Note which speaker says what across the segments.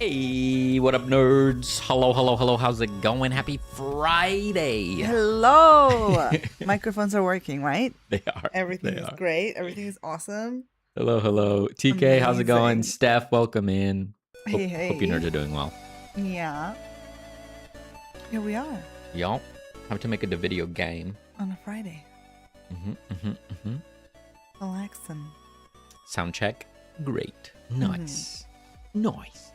Speaker 1: Hey, what up, nerds? Hello, hello, hello. How's it going? Happy Friday.
Speaker 2: Hello. Microphones are working, right?
Speaker 1: They are.
Speaker 2: Everything is great. Everything is awesome.
Speaker 1: Hello, hello. TK, how's it going?
Speaker 2: Amazing.
Speaker 1: Steph, welcome in.
Speaker 2: Hey,
Speaker 1: Hope you
Speaker 2: hey.
Speaker 1: nerds are doing well.
Speaker 2: Yeah. Here we are
Speaker 1: Y'all, how to make a video game.
Speaker 2: on a Friday. Relaxing.
Speaker 1: Sound check. Great. Nice. Nice.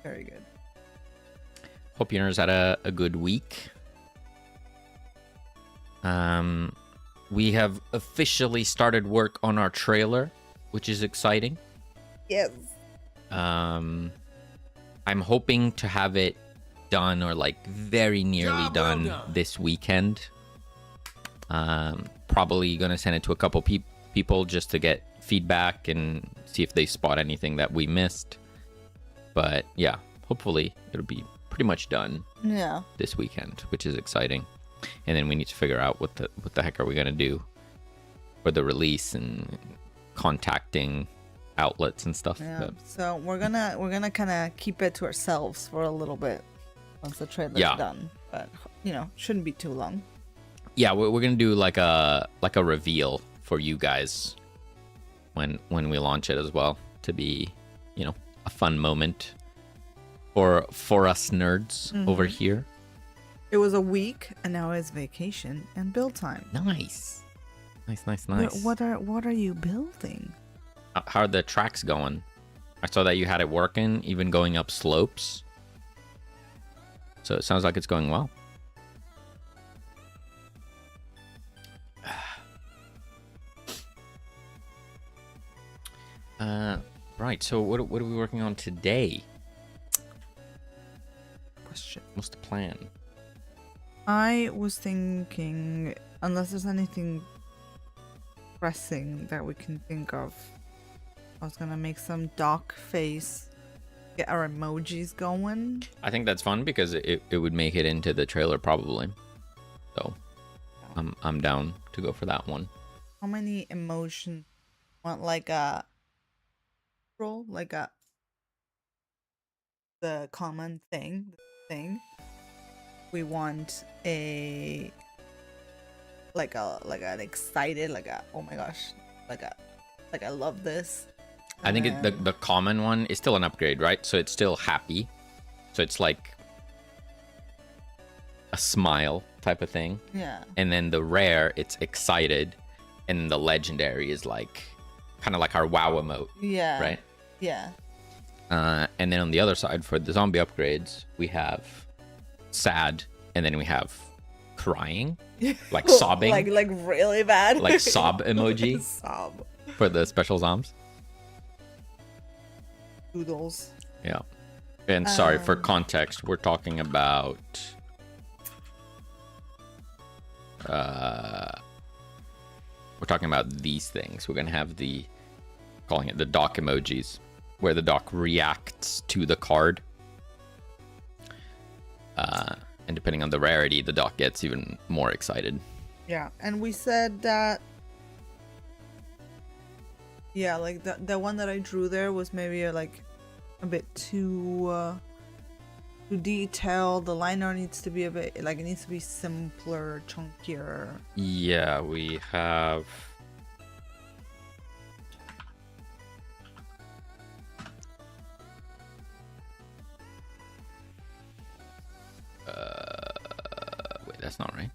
Speaker 2: Very good.
Speaker 1: Hope you nerds had a good week. We have officially started work on our trailer, which is exciting.
Speaker 2: Yes.
Speaker 1: I'm hoping to have it done or like very nearly done this weekend. Probably gonna send it to a couple people just to get feedback and see if they spot anything that we missed. But yeah, hopefully it'll be pretty much done this weekend, which is exciting. And then we need to figure out what the heck are we gonna do for the release and contacting outlets and stuff.
Speaker 2: Yeah. So we're gonna kind of keep it to ourselves for a little bit once the trailer's done. But shouldn't be too long.
Speaker 1: Yeah, we're gonna do like a reveal for you guys when we launch it as well, to be a fun moment for us nerds over here.
Speaker 2: It was a week, and now it's vacation and build time.
Speaker 1: Nice.
Speaker 2: What are you building?
Speaker 1: How are the tracks going? I saw that you had it working, even going up slopes. So it sounds like it's going well. Right, so what are we working on today?
Speaker 2: Question.
Speaker 1: What's the plan?
Speaker 2: I was thinking, unless there's anything pressing that we can think of, I was gonna make some dock face, get our emojis going.
Speaker 1: I think that's fun because it would make it into the trailer probably. So I'm down to go for that one.
Speaker 2: How many emotions? Want like a roll, like the common thing. We want a like an excited, like a oh my gosh, like I love this.
Speaker 1: I think the common one is still an upgrade, right? So it's still happy. So it's like a smile type of thing.
Speaker 2: Yeah.
Speaker 1: And then the rare, it's excited. And the legendary is like kind of like our wow emote.
Speaker 2: Yeah.
Speaker 1: Right?
Speaker 2: Yeah.
Speaker 1: And then on the other side for the zombie upgrades, we have sad, and then we have crying, like sobbing,
Speaker 2: like really bad,
Speaker 1: like sob emoji.
Speaker 2: Sob
Speaker 1: for the special zombs.
Speaker 2: Doodles.
Speaker 1: Yeah. And sorry, for context, we're talking about these things. We're gonna have calling it the dock emojis, where the dock reacts to the card. And depending on the rarity, the dock gets even more excited.
Speaker 2: Yeah, and we said that like the one that I drew there was maybe like a bit too detailed. The liner needs to be a bit like, it needs to be simpler, chunkier.
Speaker 1: Yeah, we have wait, that's not right.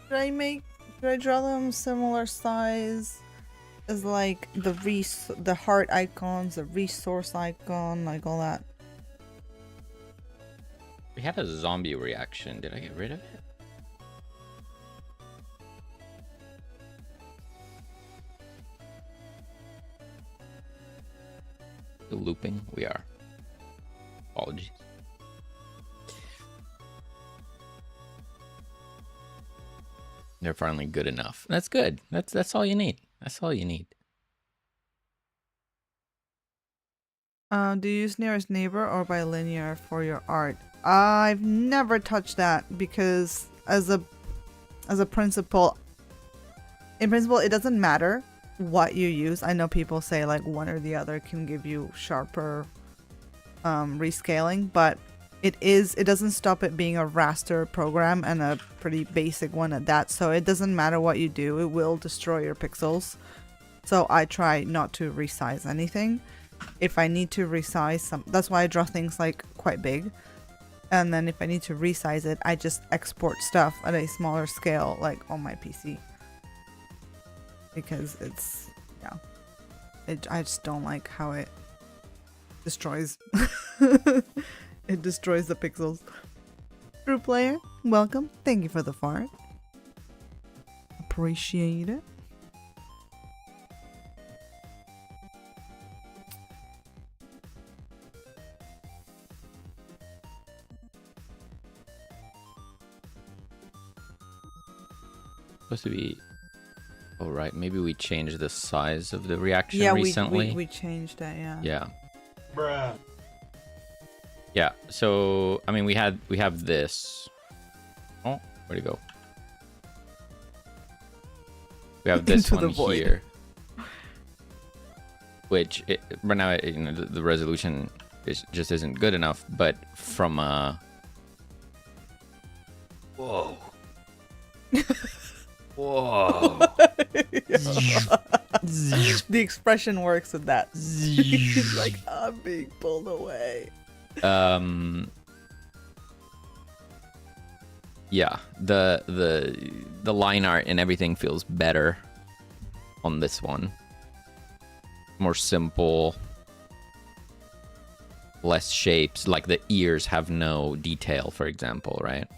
Speaker 2: Should I draw them similar size as like the heart icons, the resource icon, like all that?
Speaker 1: We had a zombie reaction. Did I get rid of it? Still looping? We are. Apologies. They're finally good enough. That's good. That's all you need. That's all you need.
Speaker 2: Do you use nearest neighbor or by linear for your art? I've never touched that because as a principle, in principle, it doesn't matter. what you use. I know people say like one or the other can give you sharper rescaling, but it doesn't stop it being a raster program, and a pretty basic one at that. So it doesn't matter what you do, it will destroy your pixels. So I try not to resize anything. If I need to resize some, that's why I draw things like quite big. And then if I need to resize it, I just export stuff at a smaller scale, like on my PC. Because it's, yeah. I just don't like how it destroys. It destroys the pixels. True player, welcome. Thank you for the fart. Appreciate it.
Speaker 1: Supposed to be. Oh right, maybe we changed the size of the reaction recently.
Speaker 2: we changed it.
Speaker 1: Yeah.
Speaker 3: Bruh.
Speaker 1: Yeah. So I mean, we have this. Oh, where'd it go? We have this one here, which right now the resolution just isn't good enough. But from whoa. Whoa.
Speaker 2: The expression works with that. He's like, I'm being pulled away.
Speaker 1: Yeah, the line art and everything feels better on this one. More simple, less shapes, like the ears have no detail, for example, right?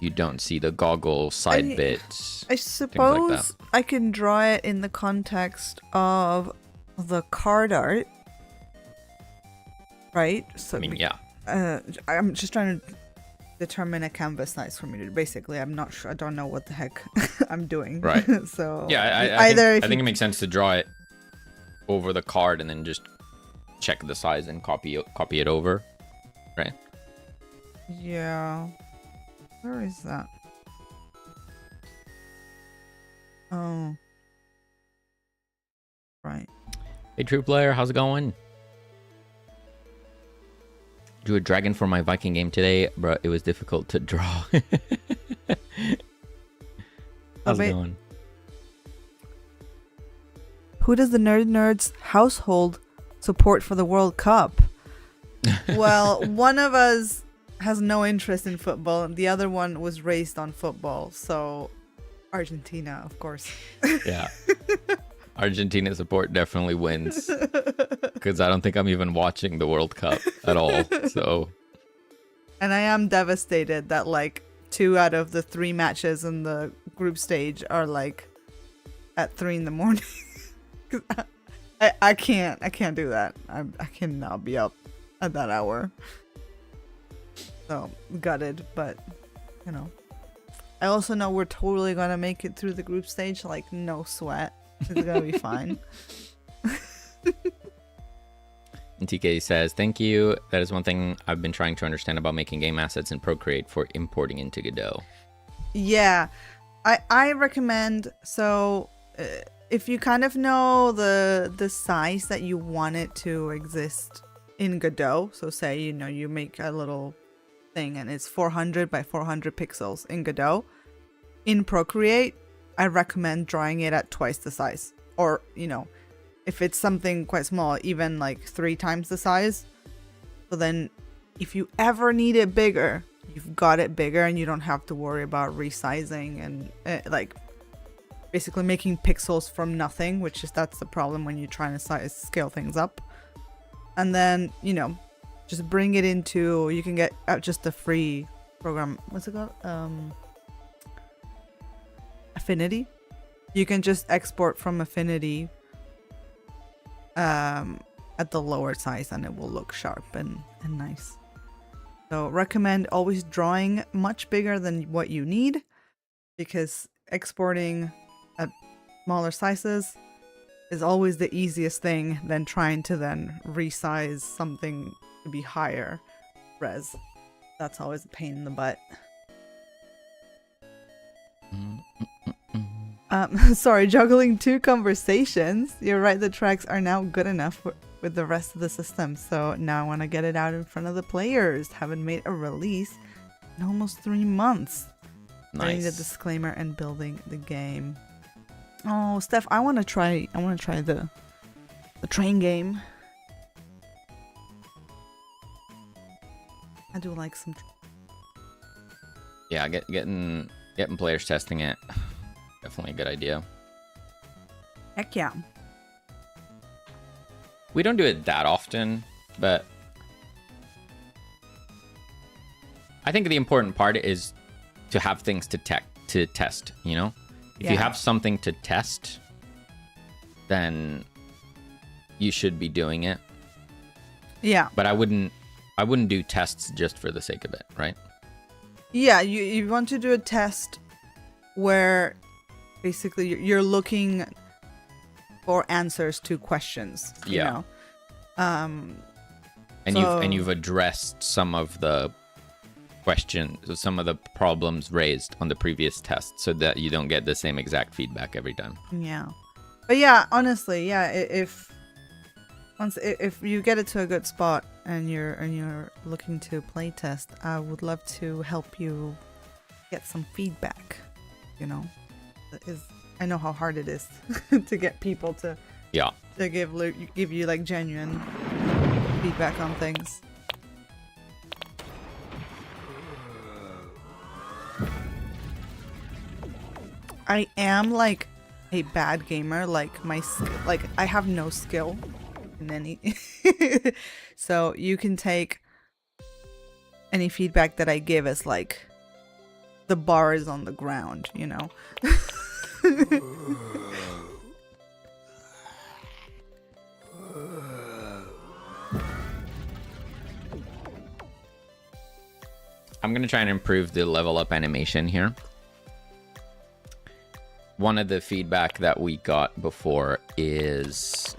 Speaker 1: You don't see the goggle side bits.
Speaker 2: I suppose like I can draw it in the context of the card art, right? So
Speaker 1: I mean, yeah.
Speaker 2: I'm just trying to determine a canvas size for me to. Basically, I'm not sure. I don't know what the heck I'm doing.
Speaker 1: Right.
Speaker 2: So
Speaker 1: yeah, I think it makes sense to draw it over the card and then just check the size and copy it over, right?
Speaker 2: Yeah. Where is that? Oh. Right.
Speaker 1: Hey, True Player, how's it going? Drew a dragon for my Viking game today, bro. It was difficult to draw. How's it going?
Speaker 2: Who does the Nerds household support for the World Cup? Well, one of us has no interest in football, and the other one was raised on football, so Argentina, of course.
Speaker 1: Yeah. Argentina support definitely wins, because I don't think I'm even watching the World Cup at all. So,
Speaker 2: and I am devastated that like 2 out of the 3 matches in the group stage are like at 3 a.m. I can't do that. I cannot be up at that hour. So gutted, but you know, I also know we're totally gonna make it through the group stage, like no sweat. It's gonna be fine.
Speaker 1: And TK says, thank you. That is one thing I've been trying to understand about making game assets in Procreate for importing into Godot.
Speaker 2: Yeah, I recommend, so if you kind of know the size that you want it to exist in Godot, so say you make a little thing and it's 400 by 400 pixels in Godot, in Procreate I recommend drawing it at twice the size, or if it's something quite small, even like 3 times the size. So then if you ever need it bigger, you've got it bigger and you don't have to worry about resizing and like basically making pixels from nothing, that's the problem when you're trying to scale things up. And then just bring it into, you can get just a free program, what's it called, Affinity. You can just export from Affinity at the lower size and it will look sharp and nice. So recommend always drawing much bigger than what you need, because exporting at smaller sizes is always the easiest thing than trying to then resize something to be higher res. That's always a pain in the butt. Sorry, juggling 2 conversations. You're right, the tracks are now good enough with the rest of the system. So now I want to get it out in front of the players. Haven't made a release in almost 3 months.
Speaker 1: Nice.
Speaker 2: I need a disclaimer and building the game. Oh, Steph, I want to try the train game. I do like some.
Speaker 1: Yeah, getting players testing it. Definitely a good idea.
Speaker 2: Heck yeah.
Speaker 1: We don't do it that often, but I think the important part is to have things to test, you know? If you have something to test, then you should be doing it.
Speaker 2: Yeah.
Speaker 1: But I wouldn't do tests just for the sake of it, right?
Speaker 2: Yeah, you want to do a test where basically you're looking for answers to questions, you know?
Speaker 1: And you've addressed some of the questions, some of the problems raised on the previous test, so that you don't get the same exact feedback every time.
Speaker 2: Yeah, but yeah, honestly, yeah, if you get it to a good spot and you're looking to play test, I would love to help you get some feedback. You know, I know how hard it is to get people to give you like genuine feedback on things. I am like a bad gamer. Like I have no skill in any. So you can take any feedback that I give as like the bar is on the ground, you know.
Speaker 1: I'm gonna try and improve the level up animation here. One of the feedback that we got before is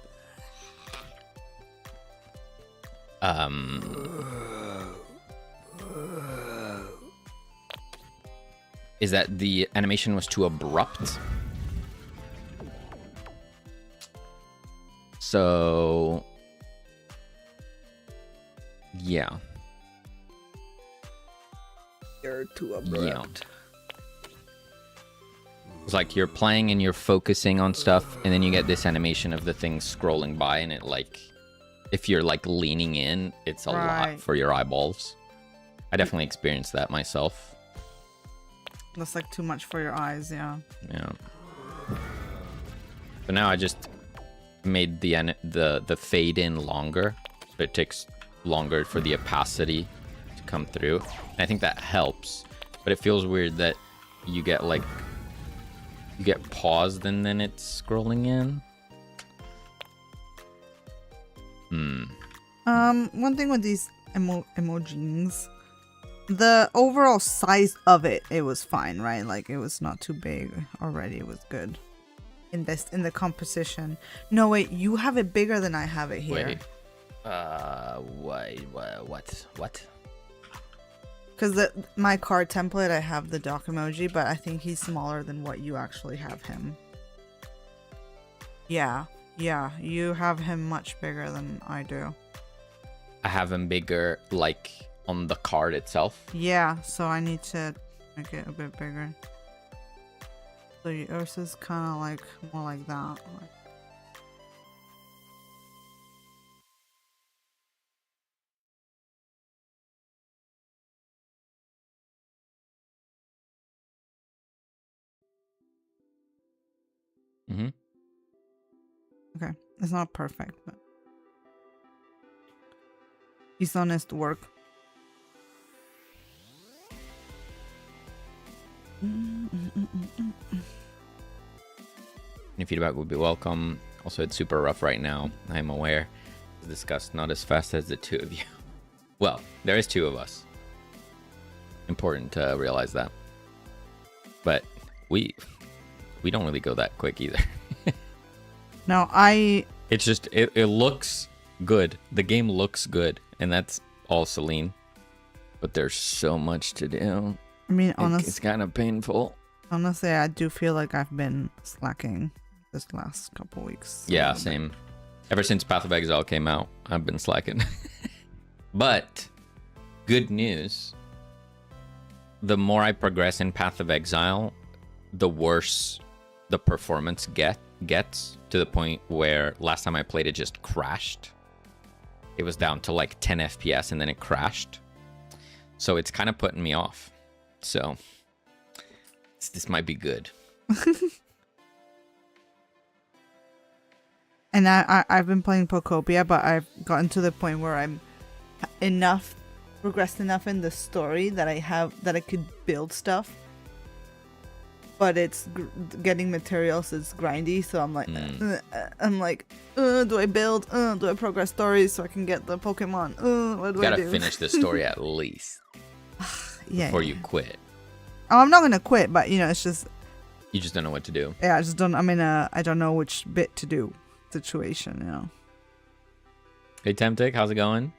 Speaker 1: that the animation was too abrupt. So yeah.
Speaker 2: You're too abrupt.
Speaker 1: Yeah. It's like you're playing and you're focusing on stuff, and then you get this animation of the thing scrolling by, and it like, if you're like leaning in, it's a lot for your eyeballs. I definitely experienced that myself.
Speaker 2: That's like too much for your eyes, yeah.
Speaker 1: Yeah. But now I just made the fade in longer, so it takes longer for the opacity to come through. And I think that helps, but it feels weird that you get like, you get paused and then it's scrolling in.
Speaker 2: One thing with these emojis, the overall size of it was fine, right? Like it was not too big already. It was good in the composition. No, wait, you have it bigger than I have it here.
Speaker 1: Wait, what?
Speaker 2: Because my card template, I have the dock emoji, but I think he's smaller than what you actually have him. Yeah, you have him much bigger than I do.
Speaker 1: I have him bigger, like, on the card itself?
Speaker 2: Yeah, so I need to make it a bit bigger. So yours is kind of like, more like that.
Speaker 1: Mm-hmm.
Speaker 2: Okay, it's not perfect, but he's honest work.
Speaker 1: Any feedback would be welcome. Also, it's super rough right now. I'm aware. As discussed, not as fast as the two of you. Well, there is two of us. Important to realize that. But we don't really go that quick either.
Speaker 2: No,
Speaker 1: It's just, it looks good. The game looks good. And that's all Selene. But there's so much to do.
Speaker 2: I mean, honestly,
Speaker 1: it's kind of painful.
Speaker 2: Honestly, I do feel like I've been slacking this last couple weeks.
Speaker 1: Yeah, same. Ever since Path of Exile came out, I've been slacking. But good news. The more I progress in Path of Exile, the worse the performance gets, to the point where last time I played it just crashed. It was down to like 10 FPS and then it crashed. So it's kind of putting me off. So this might be good.
Speaker 2: And I've been playing Pocopia, but I've gotten to the point where I'm progressed enough in the story that I could build stuff. But it's getting materials is grindy, so I'm like, do I build? Do I progress stories so I can get the Pokemon? What do I do?
Speaker 1: Gotta finish the story at least before you quit.
Speaker 2: Oh, I'm not gonna quit, but it's just
Speaker 1: you just don't know what to do.
Speaker 2: Yeah, I just don't. I'm in a I don't know which bit to do situation.
Speaker 1: Hey, Temtic, how's it going?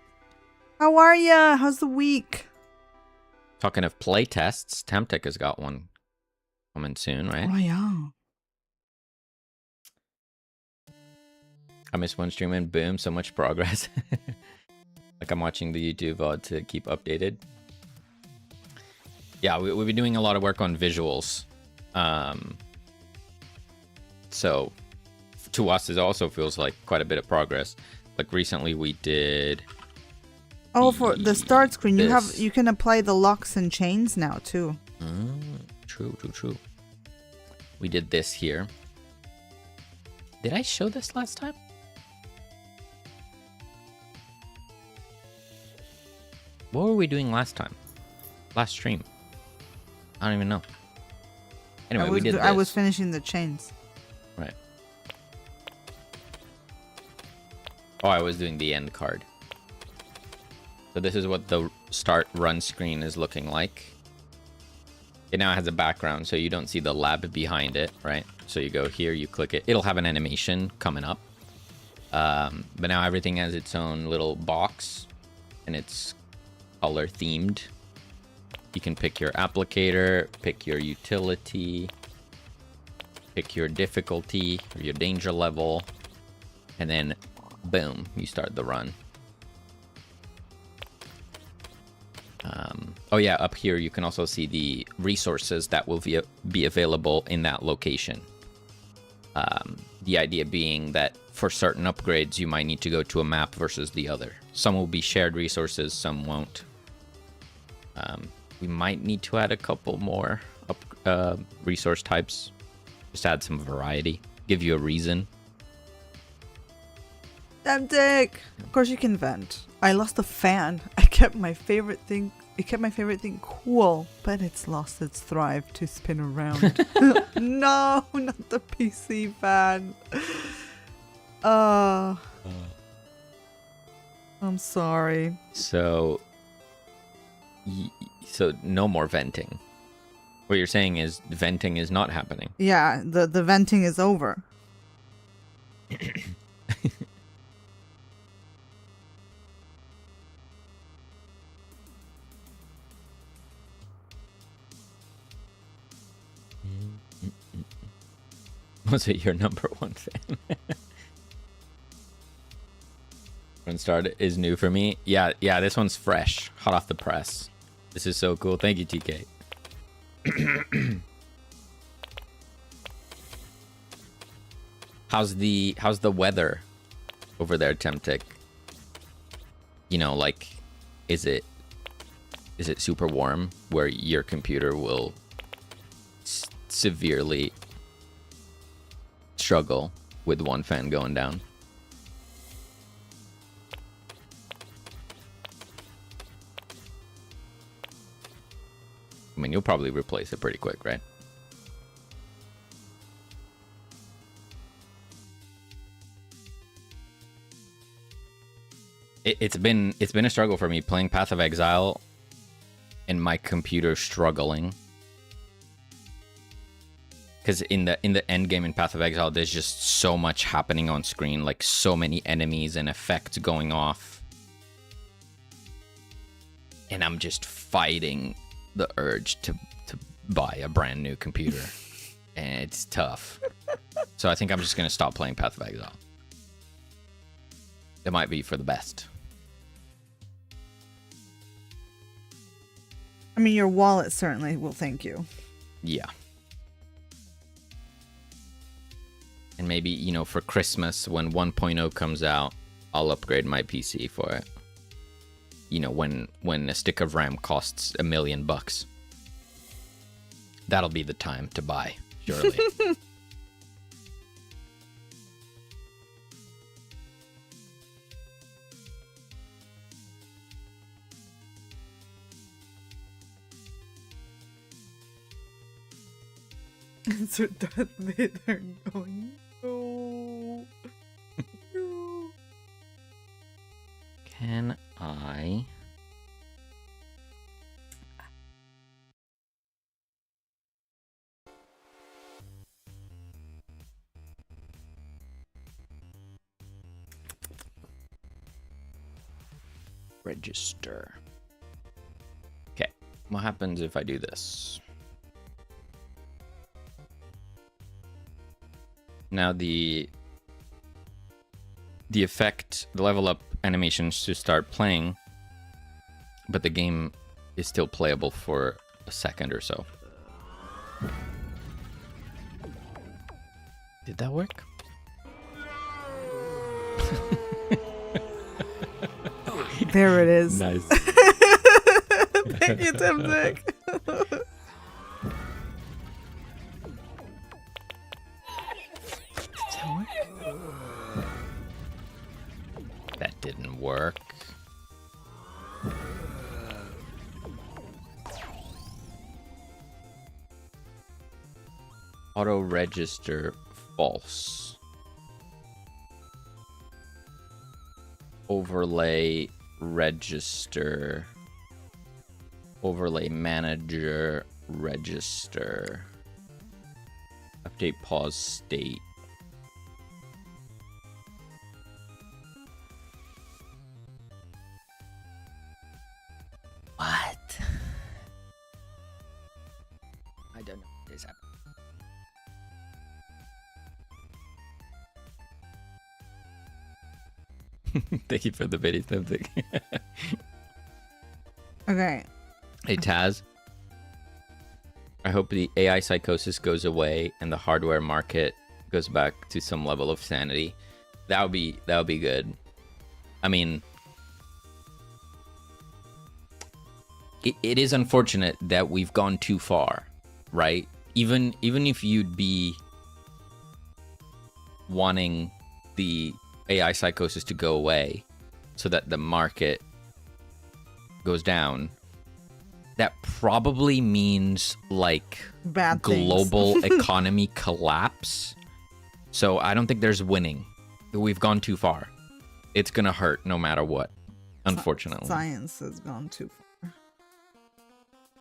Speaker 2: How are ya? How's the week?
Speaker 1: Talking of play tests, Temtic has got one coming soon, right?
Speaker 2: Oh yeah.
Speaker 1: I missed one stream and boom, so much progress. Like I'm watching the YouTube VOD to keep updated. Yeah, we've been doing a lot of work on visuals. So to us, it also feels like quite a bit of progress. Like recently we did...
Speaker 2: Oh, for the start screen, you can apply the locks and chains now too.
Speaker 1: True. We did this here. Did I show this last time? What were we doing last time? Last stream? I don't even know. Anyway, we did this.
Speaker 2: I was finishing the chains.
Speaker 1: Right. Oh, I was doing the end card. So this is what the start run screen is looking like. It now has a background, so you don't see the lab behind it, right? So you go here, you click it. It'll have an animation coming up. But now everything has its own little box, and it's color themed. You can pick your applicator, pick your utility, pick your difficulty or your danger level, and then boom, you start the run. Oh yeah, up here you can also see the resources that will be available in that location. The idea being that for certain upgrades you might need to go to a map versus the other. Some will be shared resources, some won't. We might need to add a couple more resource types. Just add some variety. Give you a reason.
Speaker 2: Temptic! Of course you can vent. I lost a fan. I kept my favorite thing. It kept my favorite thing cool, but it's lost its thrive to spin around. No, not the PC fan. I'm sorry.
Speaker 1: So no more venting. What you're saying is venting is not happening.
Speaker 2: Yeah, the venting is over.
Speaker 1: Was it your number one fan? Run start is new for me. Yeah, this one's fresh, hot off the press. This is so cool. Thank you, TK. How's the weather over there, Temtic? Like, is it super warm where your computer will severely struggle with one fan going down? I mean, you'll probably replace it pretty quick, right? It's been a struggle for me playing Path of Exile and my computer struggling. Because in the end game in Path of Exile, there's just so much happening on screen, like so many enemies and effects going off. And I'm just fighting the urge to buy a brand new computer. And it's tough. So I think I'm just going to stop playing Path of Exile. It might be for the best.
Speaker 2: I mean, your wallet certainly will thank you.
Speaker 1: Yeah. And maybe, you know, for Christmas, when 1.0 comes out, I'll upgrade my PC for it. You know, when a stick of RAM costs $1 million. That'll be the time to buy, surely.
Speaker 2: So Darth Vader going, no. No.
Speaker 1: Can I... register? Okay, what happens if I do this? Now the effect, the level up animations to start playing, but the game is still playable for a second or so. Did that work?
Speaker 2: There it is.
Speaker 1: Nice.
Speaker 2: Thank you, Timzik.
Speaker 1: That didn't work. Auto register false. Overlay register. Overlay manager register. Update pause state. What? I don't know what is happening. Thank you for the video, something.
Speaker 2: Okay.
Speaker 1: Hey Taz. I hope the AI psychosis goes away and the hardware market goes back to some level of sanity. That would be good. I mean, it is unfortunate that we've gone too far, right? Even if you'd be wanting the AI psychosis to go away so that the market goes down, that probably means like
Speaker 2: Bad
Speaker 1: global economy collapse. So I don't think there's winning. We've gone too far. It's gonna hurt no matter what, unfortunately.
Speaker 2: Science has gone too far.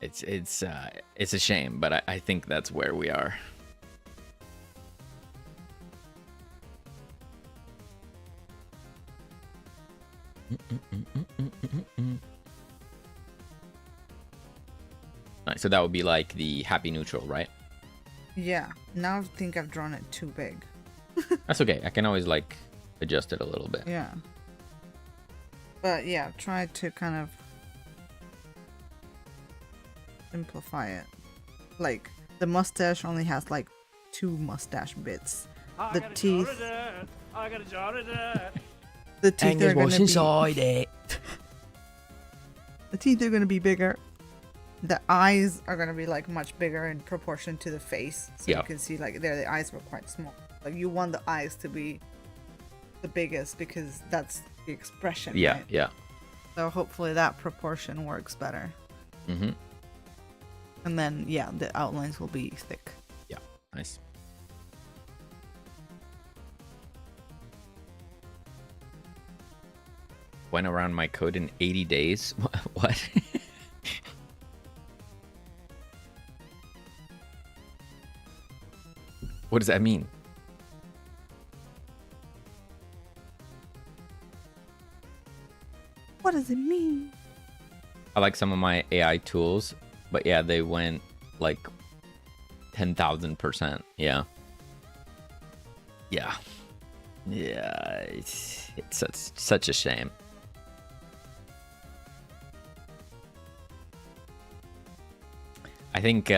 Speaker 1: It's a shame, but I think that's where we are. Right, so that would be like the happy neutral, right?
Speaker 2: Yeah. Now I think I've drawn it too big.
Speaker 1: That's okay. I can always like adjust it a little bit.
Speaker 2: Yeah. But yeah, try to kind of simplify it. Like the mustache only has like 2 mustache bits. The teeth. The teeth are gonna be
Speaker 1: inside it.
Speaker 2: The teeth are gonna be bigger. The eyes are gonna be like much bigger in proportion to the face. So
Speaker 1: Yeah.
Speaker 2: you can see like there the eyes were quite small. Like you want the eyes to be the biggest because that's the expression.
Speaker 1: Yeah,
Speaker 2: right?
Speaker 1: yeah.
Speaker 2: So hopefully that proportion works better.
Speaker 1: Mm-hmm.
Speaker 2: And then yeah, the outlines will be thick.
Speaker 1: Yeah, nice. Went around my code in 80 days. What? What does that mean?
Speaker 2: What does it mean?
Speaker 1: I like some of my AI tools, but yeah, they went like 10,000%. Yeah. Yeah. Yeah. It's such a shame. I think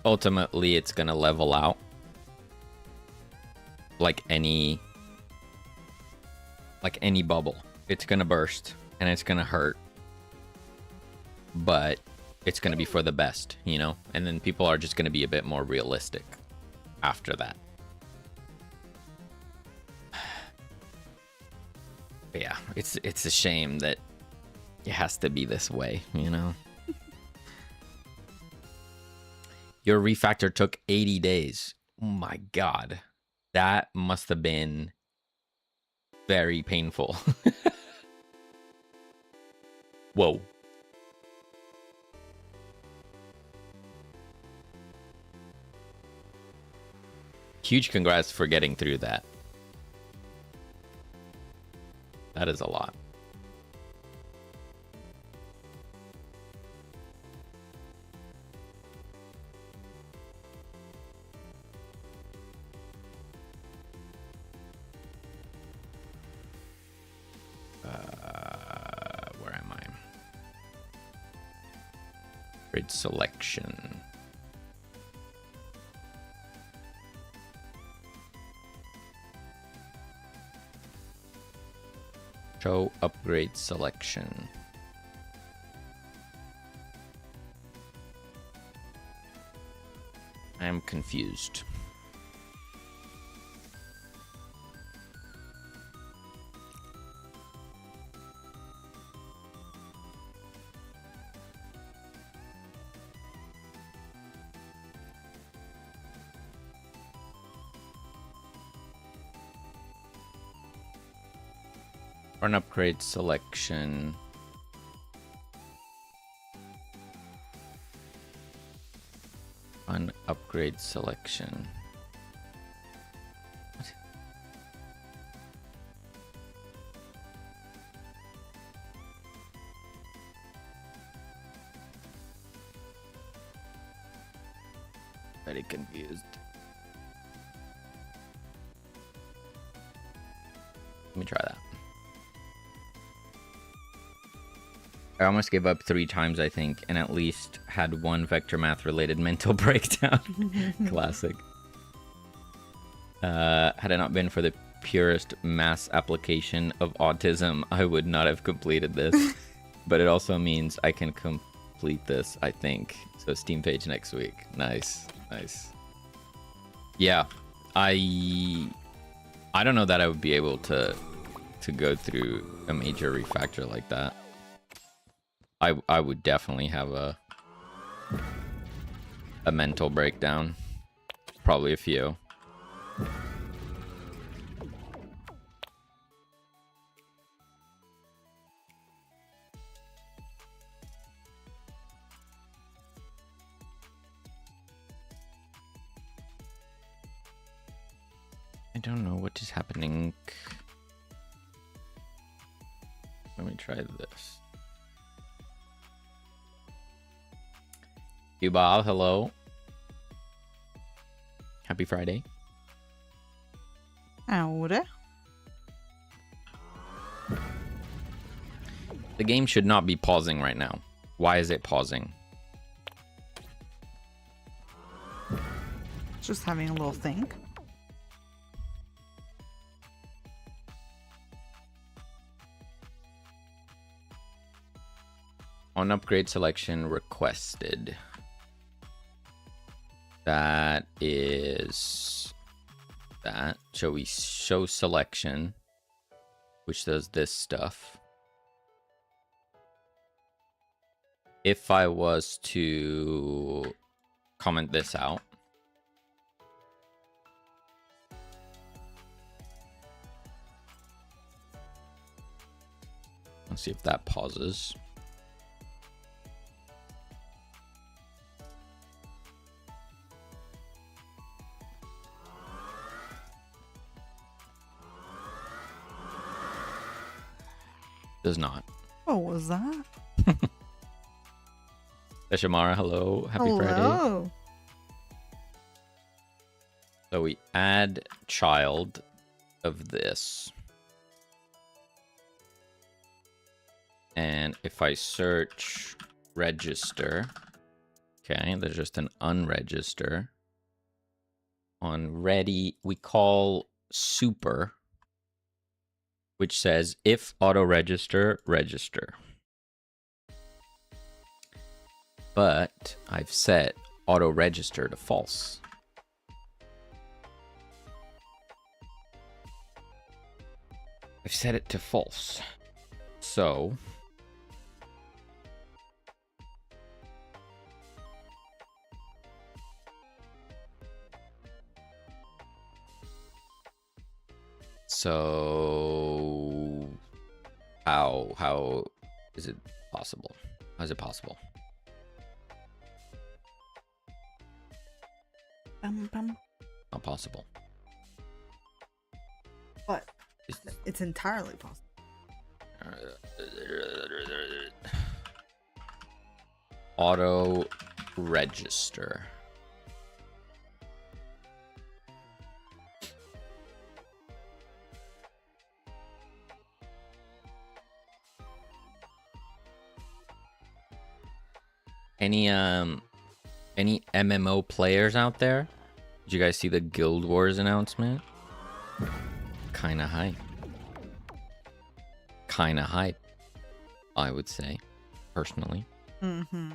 Speaker 1: ultimately it's gonna level out, like any bubble. It's gonna burst and it's gonna hurt, but it's gonna be for the best, you know. And then people are just gonna be a bit more realistic after that. But yeah, it's a shame that it has to be this way, you know. Your refactor took 80 days. Oh my god. That must have been very painful. Whoa. Huge congrats for getting through that. That is a lot. Where am I? Grid selection. Show upgrade selection. I am confused. For an upgrade selection. An upgrade selection. What? Very confused. Let me try that. I almost gave up 3 times, I think, and at least had one vector math related mental breakdown. Classic. Had it not been for the purest mass application of autism, I would not have completed this. But it also means I can complete this, I think. So Steam page next week. Nice. Nice. Yeah. I don't know that I would be able to go through a major refactor like that. I would definitely have a mental breakdown. Probably a few. I don't know what is happening. Let me try this. Bob, hello. Happy Friday.
Speaker 2: Ahora.
Speaker 1: The game should not be pausing right now. Why is it pausing?
Speaker 2: Just having a little think.
Speaker 1: On upgrade selection requested. That is that. So we show selection, which does this stuff. If I was to comment this out, let's see if that pauses. Does not.
Speaker 2: What was that?
Speaker 1: Shamara, hello. Happy Friday. So we add child of this. And if I search register, okay, there's just an unregister. On ready, we call super, which says if auto register, register. But I've set auto register to false. I've set it to false. So how is it possible? How is it possible? Not possible.
Speaker 2: What? It's entirely possible.
Speaker 1: Auto register. Any MMO players out there? Did you guys see the Guild Wars announcement? Kinda hype. Kinda hype, I would say, personally.
Speaker 2: Mm-hmm.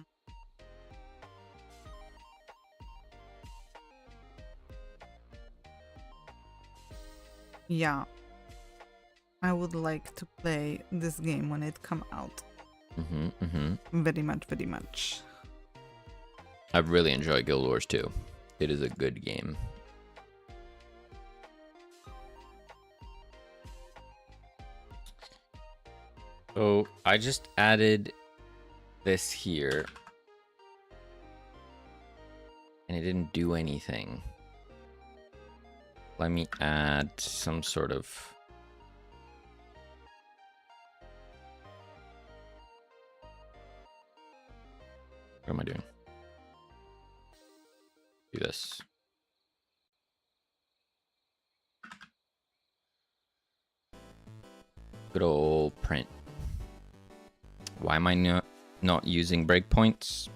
Speaker 2: Yeah. I would like to play this game when it come out. Very much, very much.
Speaker 1: I really enjoy Guild Wars 2. It is a good game. So I just added this here. And it didn't do anything. Let me add some sort of... What am I doing? Do this. Good old print. Why am I not using breakpoints?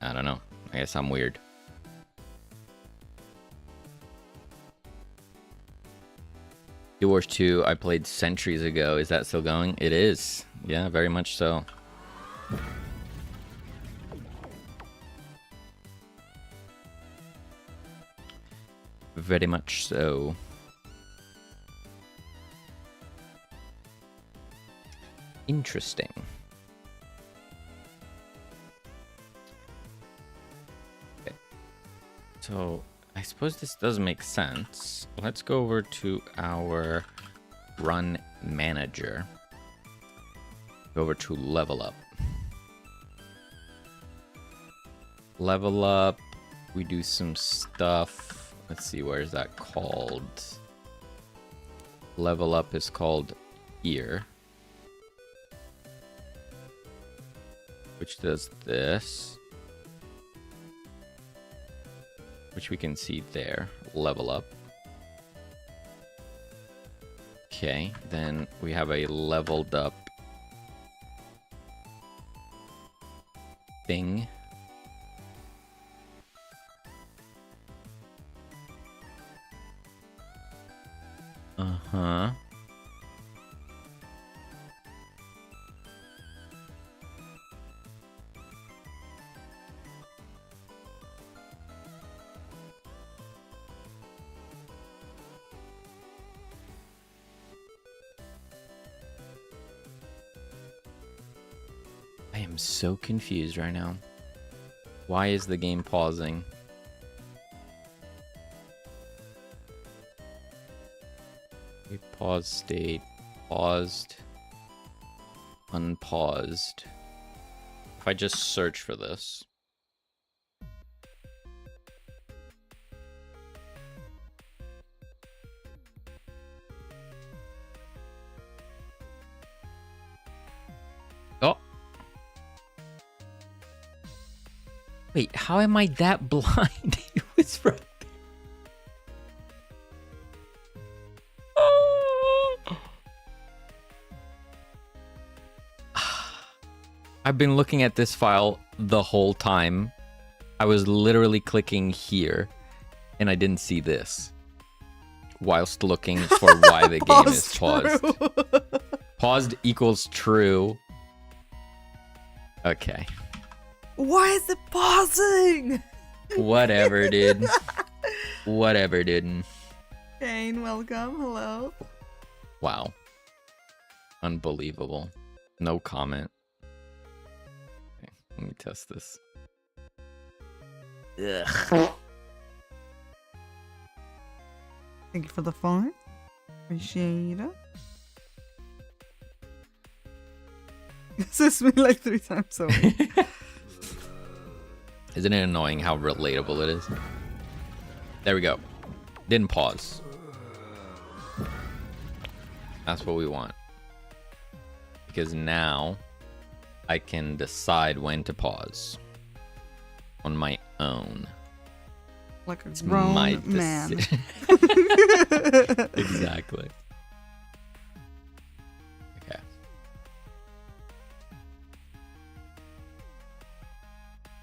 Speaker 1: I don't know. I guess I'm weird. Guild Wars 2 I played centuries ago. Is that still going? It is. Yeah, very much so. Very much so. Interesting. Okay. So I suppose this does make sense. Let's go over to our run manager. Go over to level up. Level up. We do some stuff. Let's see, where is that called? Level up is called here. Which does this. Which we can see there. Level up. Okay, then we have a leveled up thing. Uh-huh. I am so confused right now. Why is the game pausing? We pause state, paused, unpaused. If I just search for this. Oh. Wait, how am I that blind? It was right there. Oh. I've been looking at this file the whole time. I was literally clicking here, and I didn't see this. Whilst looking for why the game is paused. Paused equals true. Okay.
Speaker 2: Why is it pausing?
Speaker 1: Whatever, dude. Whatever, dude.
Speaker 2: Kane, welcome. Hello.
Speaker 1: Wow. Unbelievable. No comment. Okay, let me test this. Ugh.
Speaker 2: Thank you for the phone. Appreciate it. This is me like 3 times over.
Speaker 1: Isn't it annoying how relatable it is? There we go. Didn't pause. That's what we want. Because now I can decide when to pause on my own.
Speaker 2: Like a grown man.
Speaker 1: Exactly. Okay.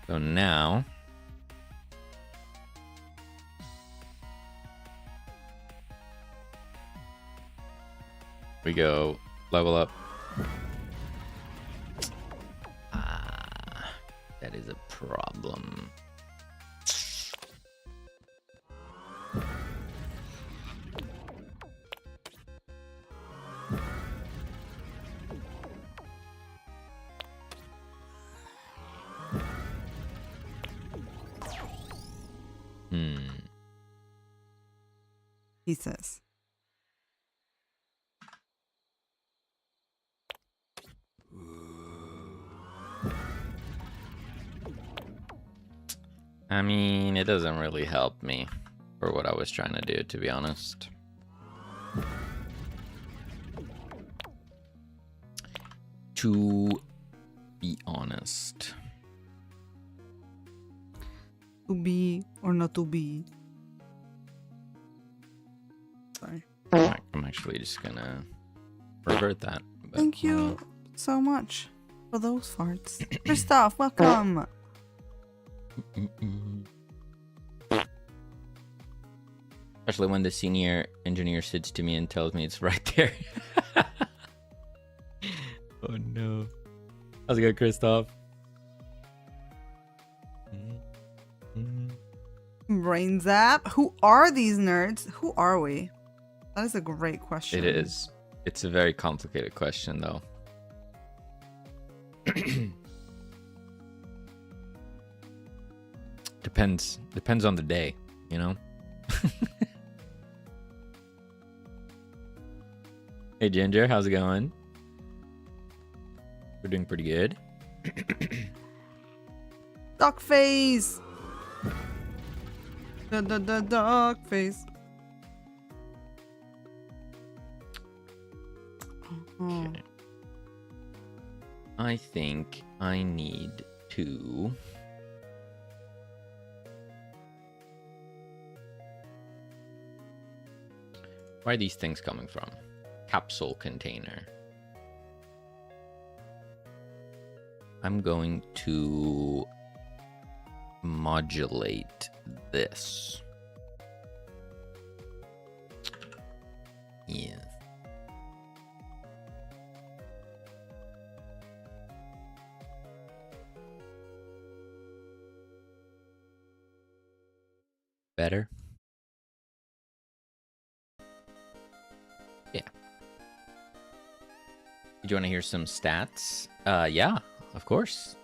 Speaker 1: So now we go level up. That is a problem.
Speaker 2: He says.
Speaker 1: I mean, it doesn't really help me for what I was trying to do, to be honest. To be honest.
Speaker 2: To be or not to be. Sorry.
Speaker 1: I'm actually just gonna revert that. But,
Speaker 2: thank you so much for those farts. Christoph, welcome.
Speaker 1: Especially when the senior engineer sits to me and tells me it's right there. Oh no. How's it going, Christoph?
Speaker 2: Brain zap. Who are these nerds? Who are we? That is a great question.
Speaker 1: It is. It's a very complicated question, though. Depends on the day, you know? Hey, Ginger, how's it going? We're doing pretty good.
Speaker 2: Duck face. The duck face.
Speaker 1: Okay. I think I need to... Where are these things coming from? Capsule container. I'm going to modulate this. Yes. Better? Yeah. Do you want to hear some stats? Yeah, of course.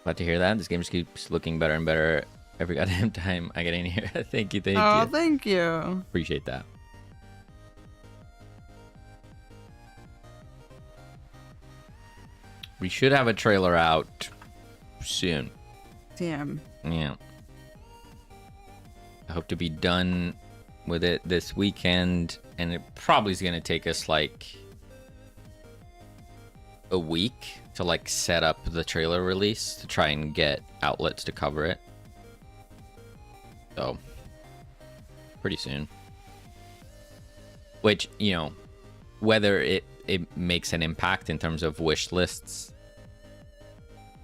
Speaker 1: Glad to hear that. This game just keeps looking better and better every goddamn time I get in here. Thank you, thank you.
Speaker 2: Oh, thank you.
Speaker 1: Appreciate that. We should have a trailer out soon.
Speaker 2: Damn.
Speaker 1: Yeah. I hope to be done with it this weekend, and it probably is going to take us like a week to like set up the trailer release to try and get outlets to cover it. So pretty soon. Which, you know, whether it makes an impact in terms of wish lists,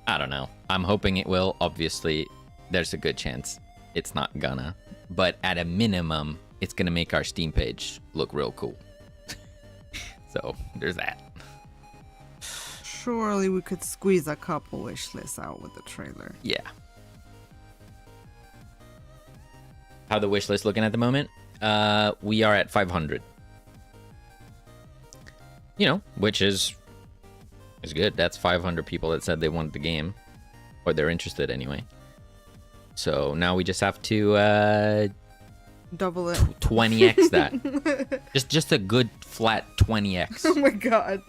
Speaker 1: I don't know. I'm hoping it will. Obviously, there's a good chance it's not gonna. But at a minimum, it's gonna make our Steam page look real cool. So there's that.
Speaker 2: Surely we could squeeze a couple wish lists out with the trailer.
Speaker 1: Yeah. How the wish list looking at the moment? We are at 500. You know, which is good. That's 500 people that said they want the game, or they're interested anyway. So now we just have to
Speaker 2: double it,
Speaker 1: 20x that. just a good flat 20x.
Speaker 2: Oh my god.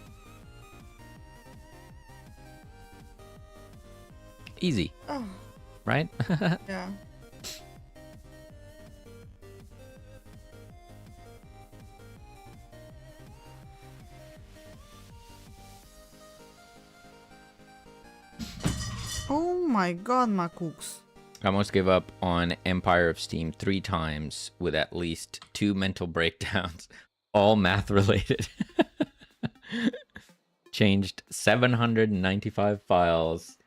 Speaker 1: Easy.
Speaker 2: Oh.
Speaker 1: Right?
Speaker 2: Yeah. Oh my god, Makux.
Speaker 1: I almost gave up on Empire of Steam 3 times with at least 2 mental breakdowns, all math related. Changed 795 files,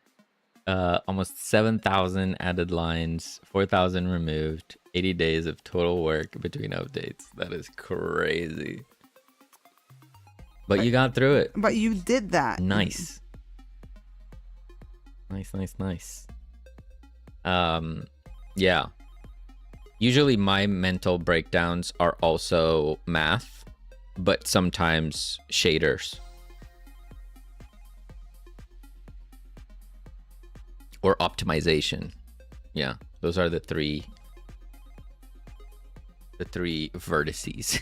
Speaker 1: almost 7,000 added lines, 4,000 removed, 80 days of total work between updates. That is crazy. But you got through it.
Speaker 2: But you did that.
Speaker 1: Nice. Nice. Yeah. Usually my mental breakdowns are also math, but sometimes shaders. Or optimization. Yeah, those are the three vertices.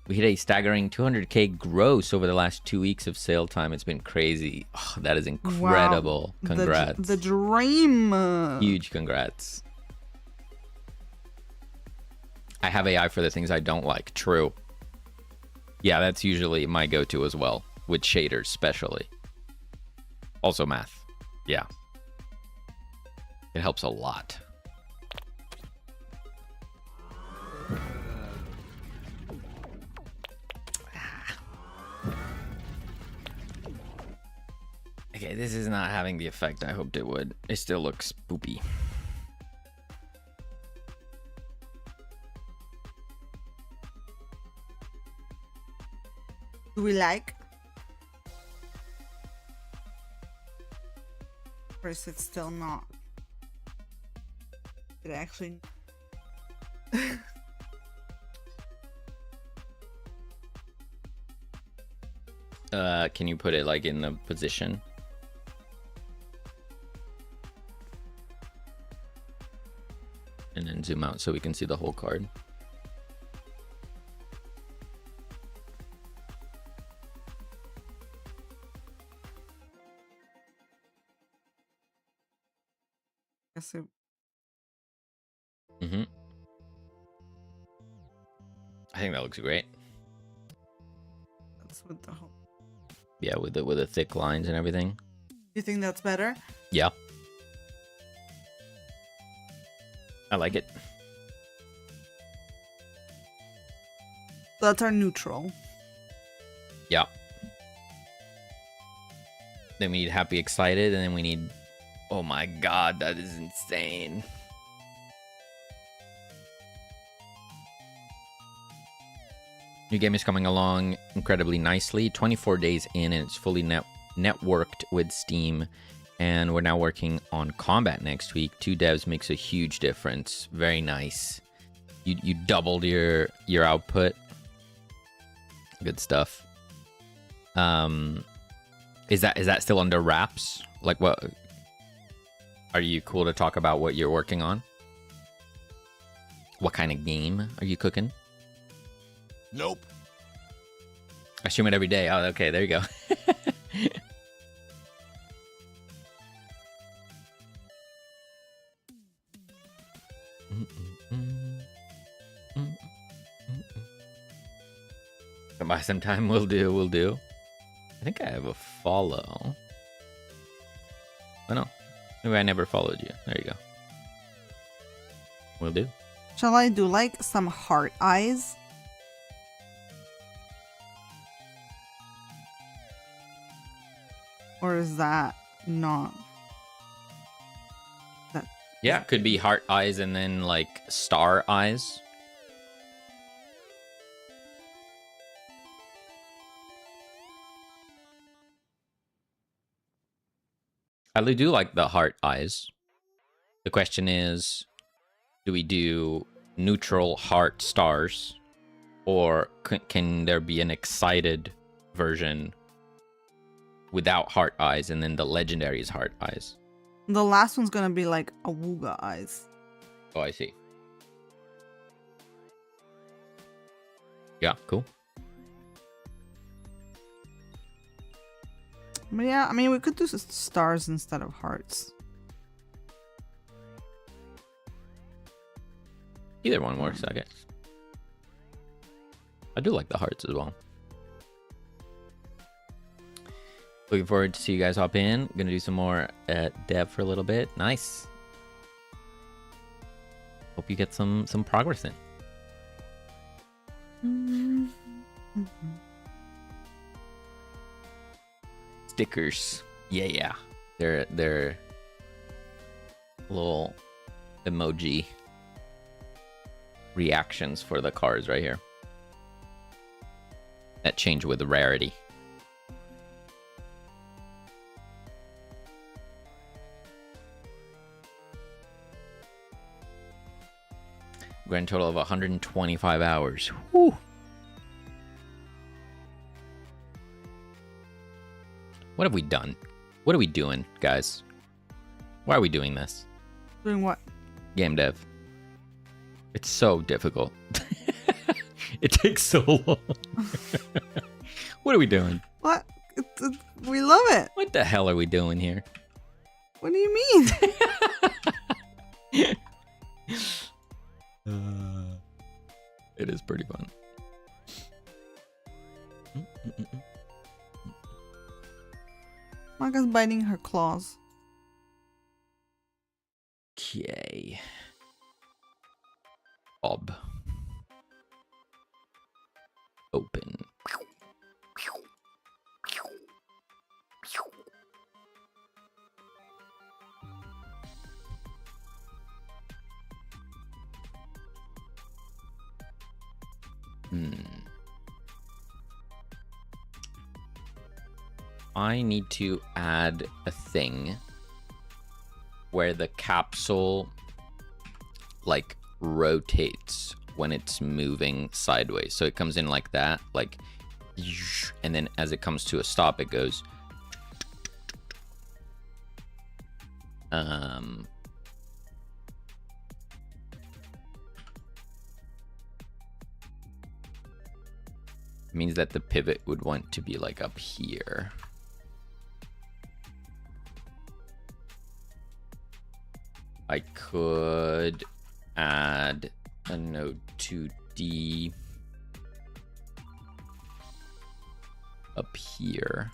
Speaker 1: We hit a staggering 200k gross over the last 2 weeks of sale time. It's been crazy. Oh, that is incredible. Wow. Congrats.
Speaker 2: The dream.
Speaker 1: Huge congrats. I have AI for the things I don't like. True. Yeah, that's usually my go-to as well, with shaders especially. Also math. Yeah. It helps a lot. Okay, this is not having the effect I hoped it would. It still looks poopy.
Speaker 2: Do we like? Or is it still not? It actually...
Speaker 1: Can you put it like in the position? And then zoom out so we can see the whole card.
Speaker 2: Yes, it...
Speaker 1: I think that looks great.
Speaker 2: That's with the whole...
Speaker 1: Yeah, with the thick lines and everything.
Speaker 2: You think that's better?
Speaker 1: Yeah. I like it.
Speaker 2: That's our neutral.
Speaker 1: Yeah. Then we need happy, excited, and then we need... Oh my god, that is insane. New game is coming along incredibly nicely. 24 days in, and it's fully networked with Steam. And we're now working on combat next week. 2 devs makes a huge difference. Very nice. You doubled your output. Good stuff. Is that still under wraps? Like, what? Are you cool to talk about what you're working on? What kind of game are you cooking?
Speaker 3: Nope.
Speaker 1: I stream it every day. Oh, okay, there you go. Come by sometime. We'll do. I think I have a follow. Oh no. Maybe I never followed you. There you go. Will do.
Speaker 2: Shall I do like some heart eyes? Or is that not? That
Speaker 1: Yeah, could be heart eyes and then like star eyes. I do like the heart eyes. The question is, do we do neutral heart stars, or can there be an excited version without heart eyes and then the legendary is heart eyes?
Speaker 2: the last one's gonna be like awooga eyes.
Speaker 1: Oh, I see. Yeah, cool.
Speaker 2: But yeah, I mean, we could do stars instead of hearts.
Speaker 1: Either one works, I guess. I do like the hearts as well. Looking forward to see you guys hop in. Gonna do some more dev for a little bit. Nice. Hope you get some progress in. Stickers. Yeah. They're little emoji reactions for the cars right here. That change with the rarity. Grand total of 125 hours. Whew. What have we done? What are we doing, guys? Why are we doing this?
Speaker 2: Doing what?
Speaker 1: Game dev. It's so difficult. It takes so long. What are we doing?
Speaker 2: What? We love it.
Speaker 1: What the hell are we doing here?
Speaker 2: What do you mean?
Speaker 1: It is pretty fun.
Speaker 2: Maga's biting her claws.
Speaker 1: Okay. Bob. Open. I need to add a thing where the capsule like rotates when it's moving sideways. So it comes in like that, like, and then as it comes to a stop, it goes. Means that the pivot would want to be like up here. I could add a node 2D up here.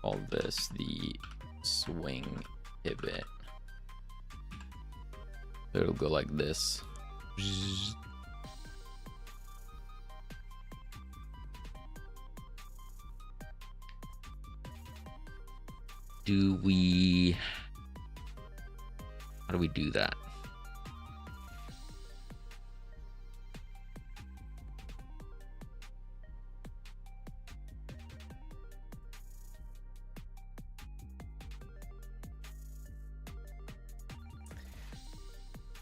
Speaker 1: Call this the swing pivot. So it'll go like this. How do we do that?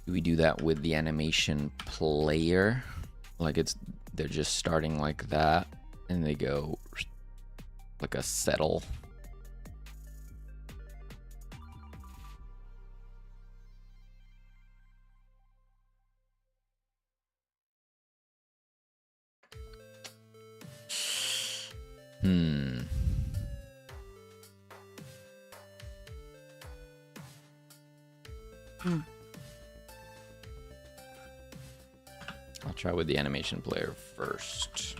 Speaker 1: Do we do that with the animation player? Like they're just starting like that and they go like a settle. I'll try with the animation player first.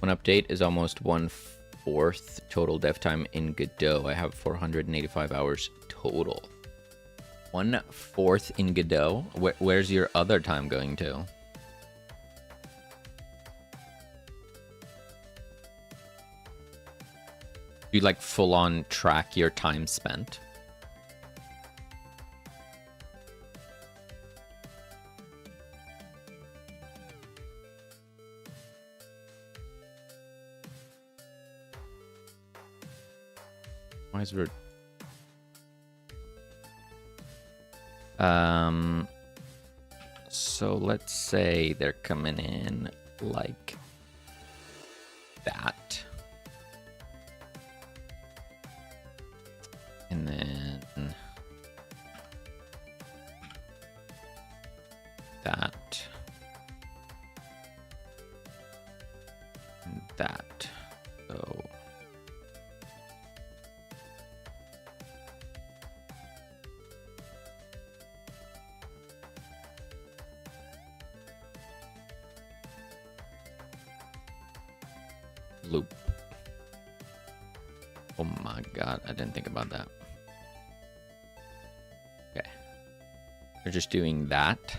Speaker 1: One update is almost 1/4 total dev time in Godot. I have 485 hours total. 1/4 in Godot? Where's your other time going to? You like full on track your time spent? Why is there... So let's say they're coming in like that. And then that. And that. So loop. Oh my god, I didn't think about that. Okay. We're just doing that.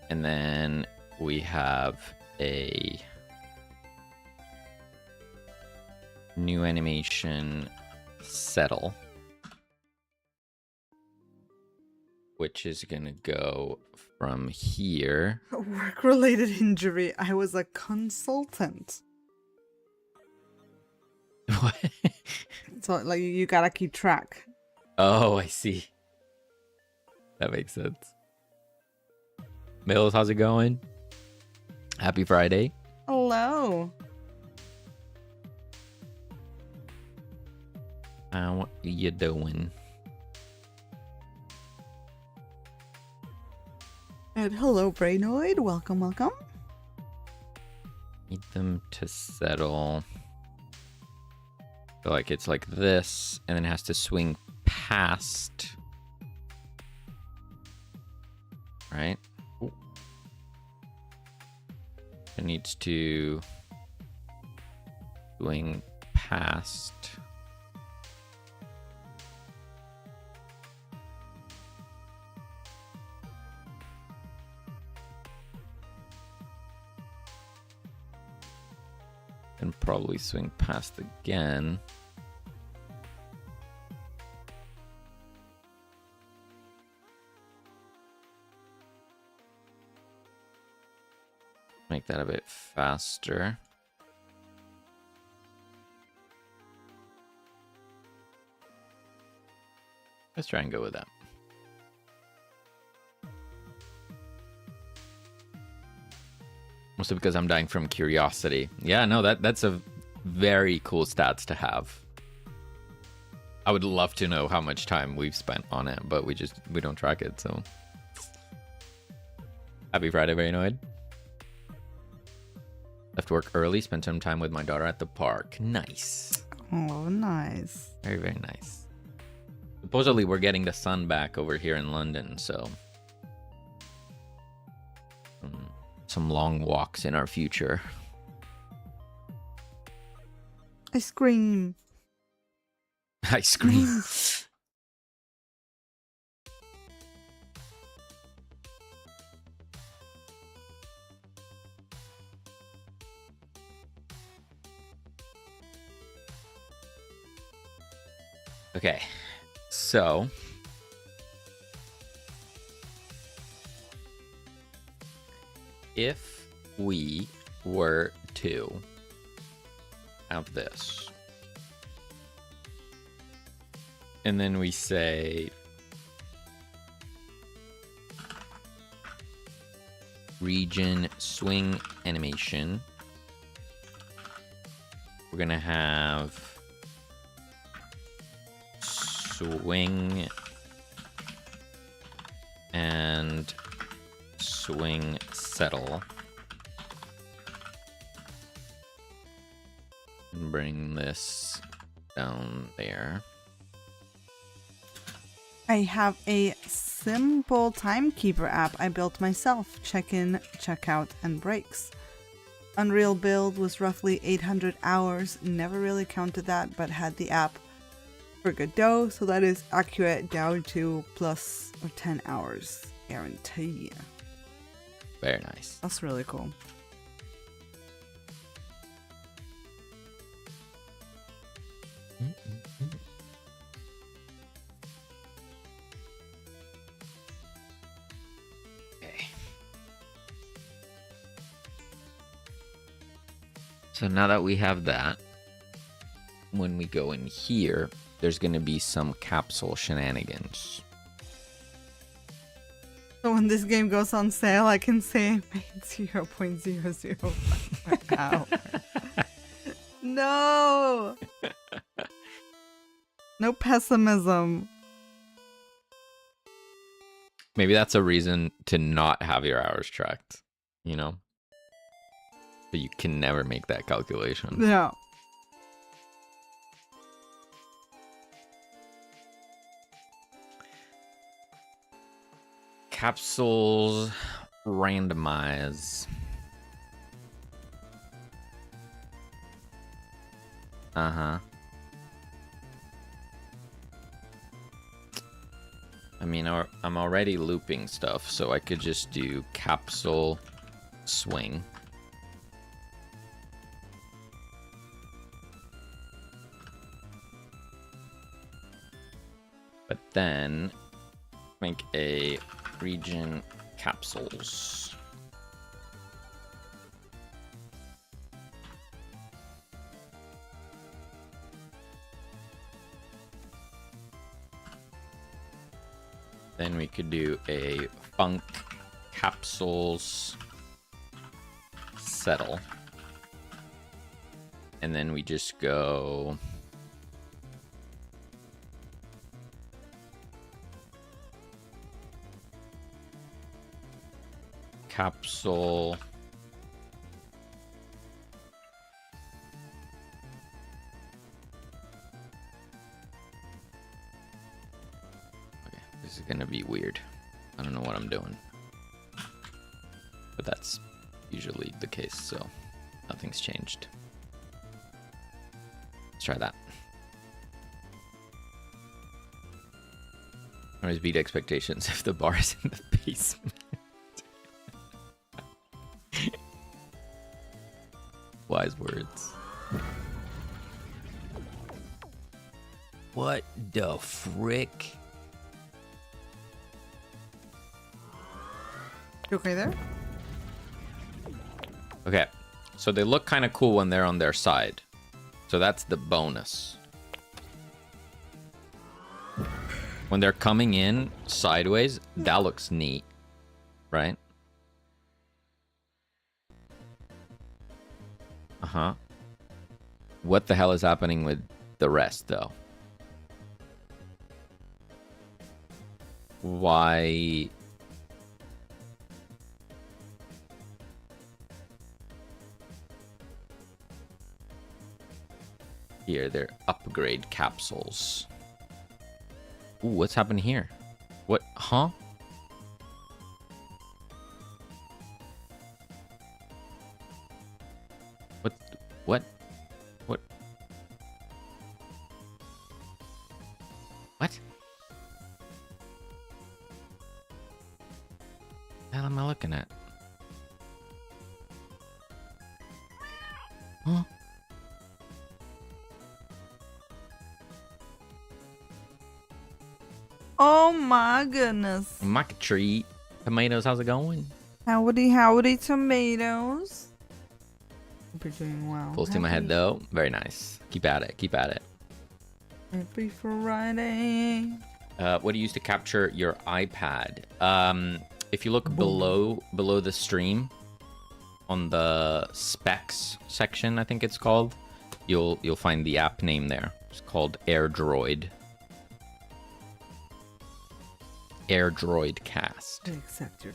Speaker 1: And then we have a new animation settle, which is gonna go from here.
Speaker 2: A work-related injury. I was a consultant.
Speaker 1: What?
Speaker 2: So, like, you gotta keep track.
Speaker 1: Oh, I see. That makes sense. Mills, how's it going? Happy Friday.
Speaker 2: Hello.
Speaker 1: How you doing?
Speaker 2: And hello, Brainoid. Welcome, welcome.
Speaker 1: Need them to settle. So like it's like this, and then it has to swing past. Right? Ooh. It needs to swing past. And probably swing past again. Make that a bit faster. Let's try and go with that. Mostly because I'm dying from curiosity. Yeah, no, that's a very cool stats to have. I would love to know how much time we've spent on it, but we don't track it, so. Happy Friday, Brainoid. Left work early, spent some time with my daughter at the park. Nice.
Speaker 2: Oh, nice.
Speaker 1: Very, very nice. Supposedly we're getting the sun back over here in London, so. Some long walks in our future.
Speaker 2: I scream.
Speaker 1: I scream. Okay, so if we were to have this, and then we say region swing animation, we're gonna have swing and swing settle. And bring this down there.
Speaker 2: I have a simple timekeeper app I built myself. Check in, check out, and breaks. Unreal build was roughly 800 hours. Never really counted that, but had the app for Godot, so that is accurate down to plus or 10 hours guarantee.
Speaker 1: Very nice.
Speaker 2: That's really cool.
Speaker 1: Okay. So now that we have that, when we go in here, there's going to be some capsule shenanigans.
Speaker 2: So when this game goes on sale, I can say I made 0.005 per hour. No! No pessimism.
Speaker 1: Maybe that's a reason to not have your hours tracked, you know? But you can never make that calculation.
Speaker 2: Yeah.
Speaker 1: Capsules randomize. Uh-huh. I mean, I'm already looping stuff, so I could just do capsule swing. But then make a region capsules. Then we could do a funk capsules settle. And then we just go capsule this is gonna be weird. I don't know what I'm doing, but that's usually the case, so nothing's changed. Let's try that. Always beat expectations if the bar is in the basement. Wise words. What the frick?
Speaker 2: You okay there?
Speaker 1: Okay, so they look kind of cool when they're on their side. So that's the bonus. When they're coming in sideways, that looks neat, right? Uh-huh. What the hell is happening with the rest, though? Why? Here, they're upgrade capsules. Ooh, what's happening here? What? Huh? What? What? What? What? The hell am I looking at? Huh?
Speaker 2: Oh my goodness.
Speaker 1: Market treat. Tomatoes, how's it going?
Speaker 2: Howdy, howdy, tomatoes. Hope you're doing well.
Speaker 1: Full steam ahead, though. Very nice. Keep at it. Keep at it.
Speaker 2: Happy Friday.
Speaker 1: What do you use to capture your iPad? If you look below the stream, on the specs section, I think it's called, you'll find the app name there. It's called AirDroid. AirDroid Cast.
Speaker 2: I accept your.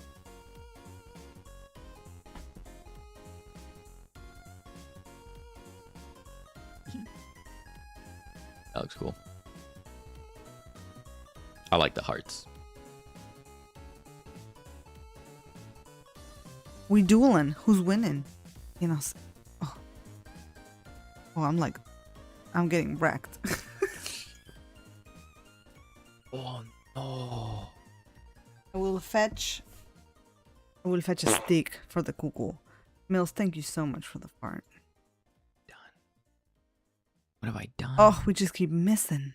Speaker 1: That looks cool. I like the hearts.
Speaker 2: We dueling. Who's winning? You know. Oh. Oh, I'm getting wrecked.
Speaker 1: Oh no.
Speaker 2: I will fetch a stick for the cuckoo. Mills, thank you so much for the fart.
Speaker 1: Done. What have I done?
Speaker 2: Oh, we just keep missing.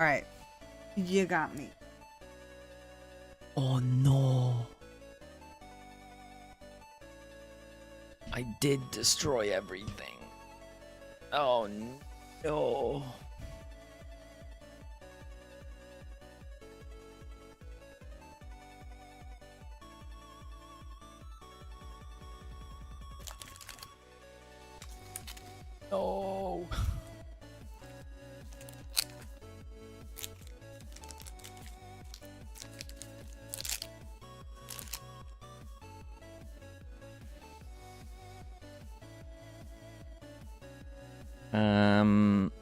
Speaker 2: Alright. You got me.
Speaker 1: Oh no. I did destroy everything. Oh no. No.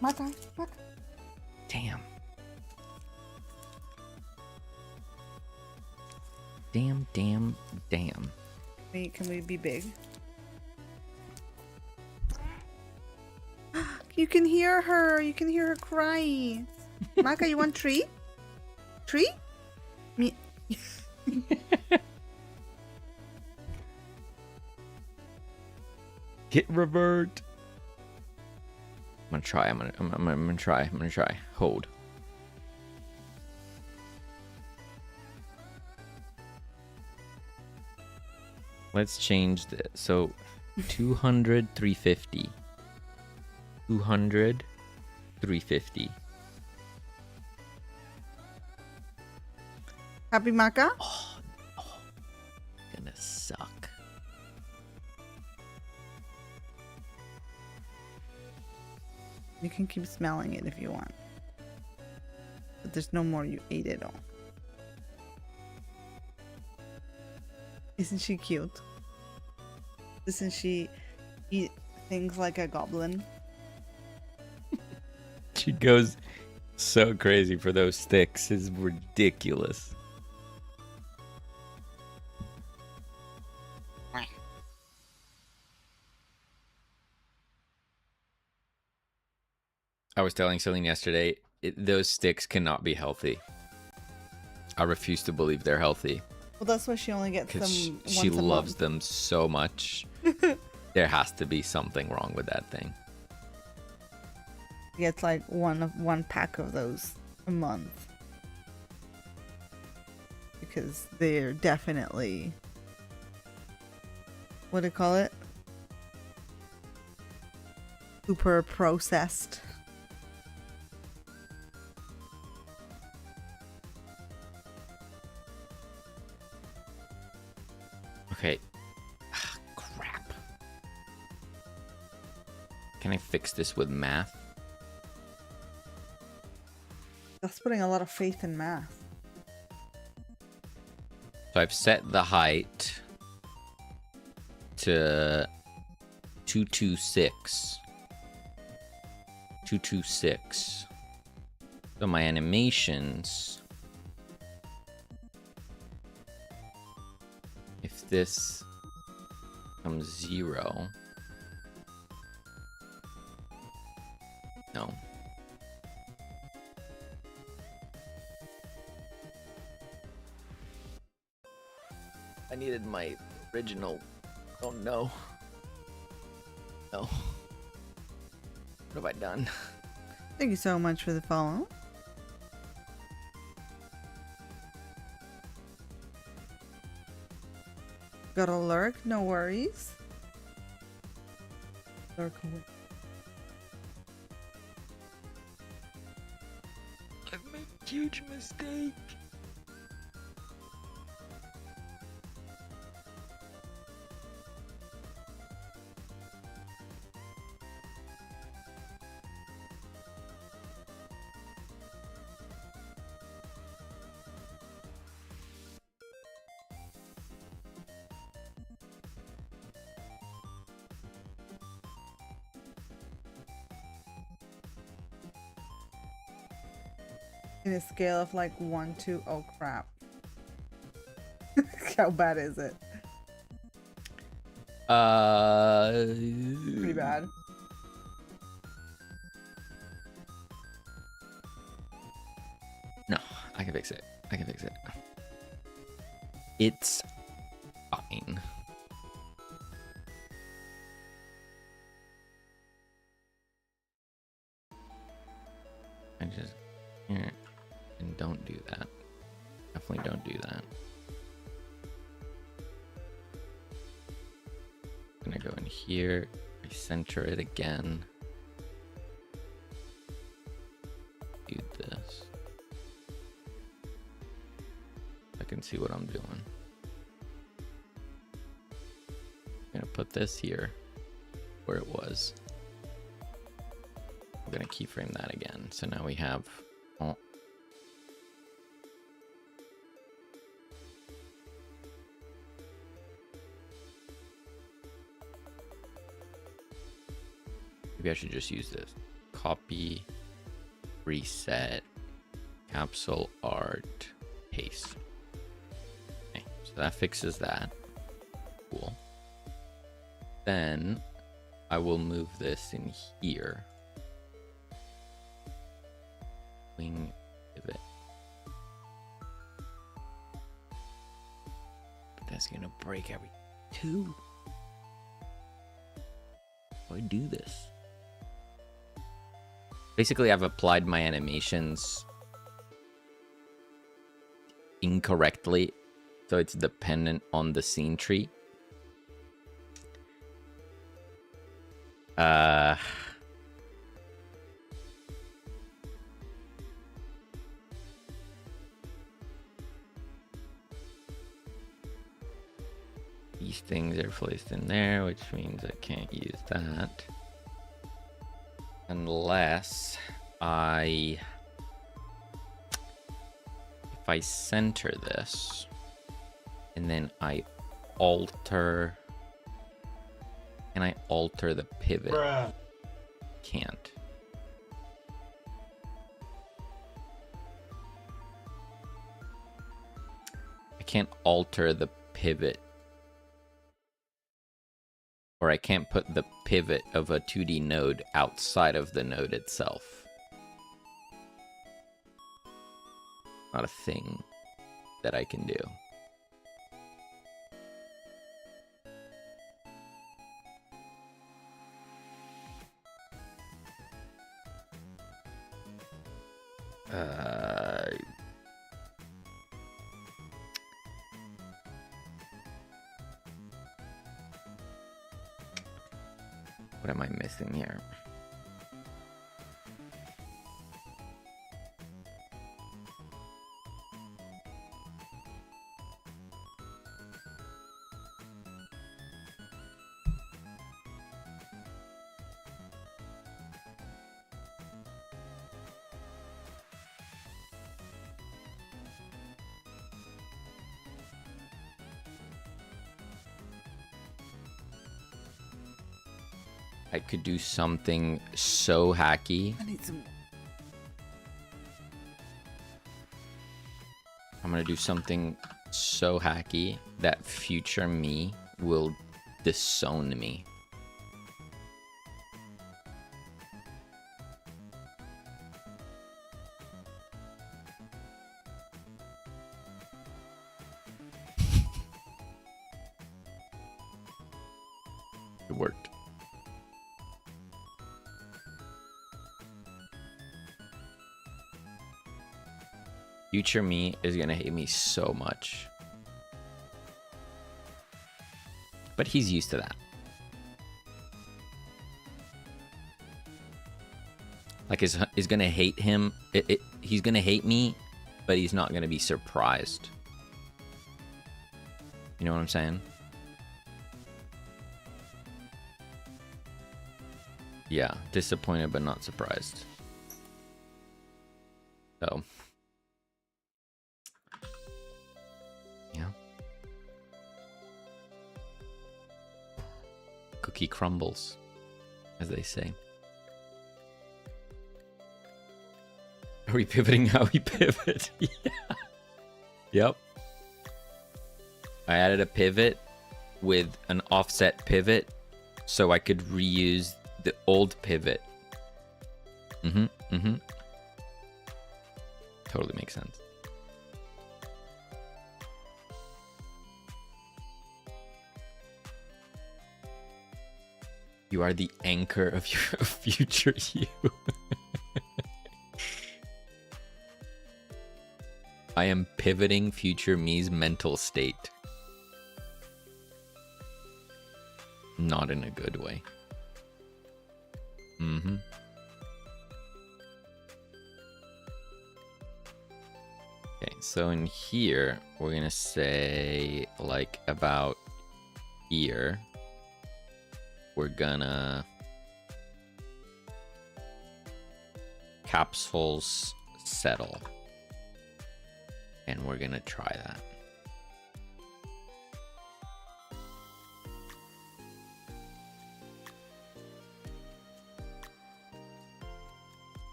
Speaker 2: Maka.
Speaker 1: Damn. Damn.
Speaker 2: Can we be big? You can hear her. You can hear her cry. Maka, you want treat? Treat? Me.
Speaker 1: Hit revert. I'm gonna try. Hold. Let's change this. So 200, 350. 200, 350.
Speaker 2: Happy, Maka?
Speaker 1: Oh, gonna suck.
Speaker 2: You can keep smelling it if you want. But there's no more you ate it all. Isn't she cute? Doesn't she eat things like a goblin?
Speaker 1: She goes so crazy for those sticks. It's ridiculous. I was telling Selene yesterday, those sticks cannot be healthy. I refuse to believe they're healthy.
Speaker 2: Well, that's why she only gets them once
Speaker 1: she
Speaker 2: a
Speaker 1: loves
Speaker 2: month.
Speaker 1: them so much. There has to be something wrong with that thing.
Speaker 2: She gets like one pack of those a month. Because they're definitely... What do you call it? Super processed.
Speaker 1: Okay. Crap. Can I fix this with math?
Speaker 2: That's putting a lot of faith in math.
Speaker 1: So I've set the height to 226. 226. So my animations, if this becomes 0, no. I needed my original. Oh no. No. What have I done?
Speaker 2: Thank you so much for the follow. Got a lurk? No worries. Lurk away.
Speaker 1: I've made a huge mistake.
Speaker 2: In a scale of like 1 to oh crap. How bad is it? Pretty bad.
Speaker 1: No, I can fix it. I can fix it. It's fine. I just and don't do that. Definitely don't do that. I'm gonna go in here, recenter it again. Do this. I can see what I'm doing. I'm gonna put this here where it was. I'm gonna keyframe that again. So now we have maybe I should just use this. Copy, reset, capsule art, paste. Okay, so that fixes that. Cool. Then I will move this in here. Wing pivot. But that's gonna break every two. How do I do this? Basically, I've applied my animations incorrectly, so it's dependent on the scene tree. These things are placed in there, which means I can't use that. Unless if I center this and then I alter, can I alter the pivot?
Speaker 3: Bruh.
Speaker 1: Can't. I can't alter the pivot, or I can't put the pivot of a 2D node outside of the node itself. Not a thing that I can do. What am I missing here? I could do something so hacky.
Speaker 2: I need some.
Speaker 1: I'm gonna do something so hacky that future me will disown me. It worked. Future me is gonna hate me so much. But he's used to that. Like, is gonna hate him. He's gonna hate me, but he's not gonna be surprised. You know what I'm saying? Yeah, disappointed but not surprised. So. Yeah. Cookie crumbles, as they say. Are we pivoting how we pivot? Yeah. Yep. I added a pivot with an offset pivot so I could reuse the old pivot. Totally makes sense. You are the anchor of your future you. I am pivoting future me's mental state. Not in a good way. Okay, so in here, we're gonna say, like, about here, we're gonna capsules settle. And we're gonna try that.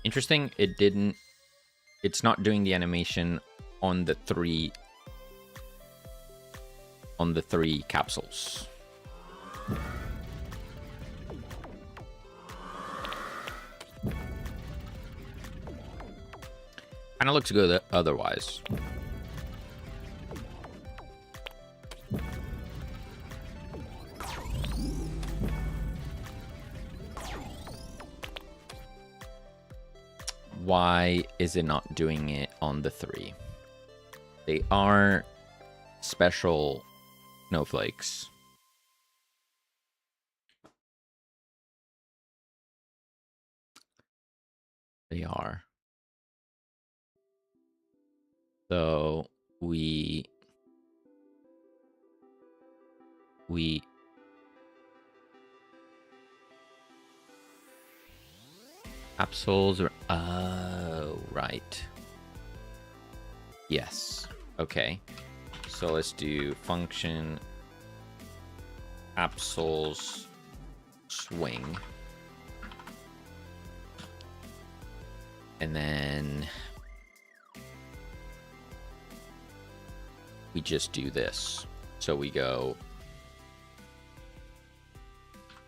Speaker 1: Interesting, it's not doing the animation on the three capsules. Kinda looks good otherwise. Why is it not doing it on the 3? They are special snowflakes. They are. So we capsules are, oh, right. Yes. Okay. So let's do function capsules swing. And then we just do this. So we go,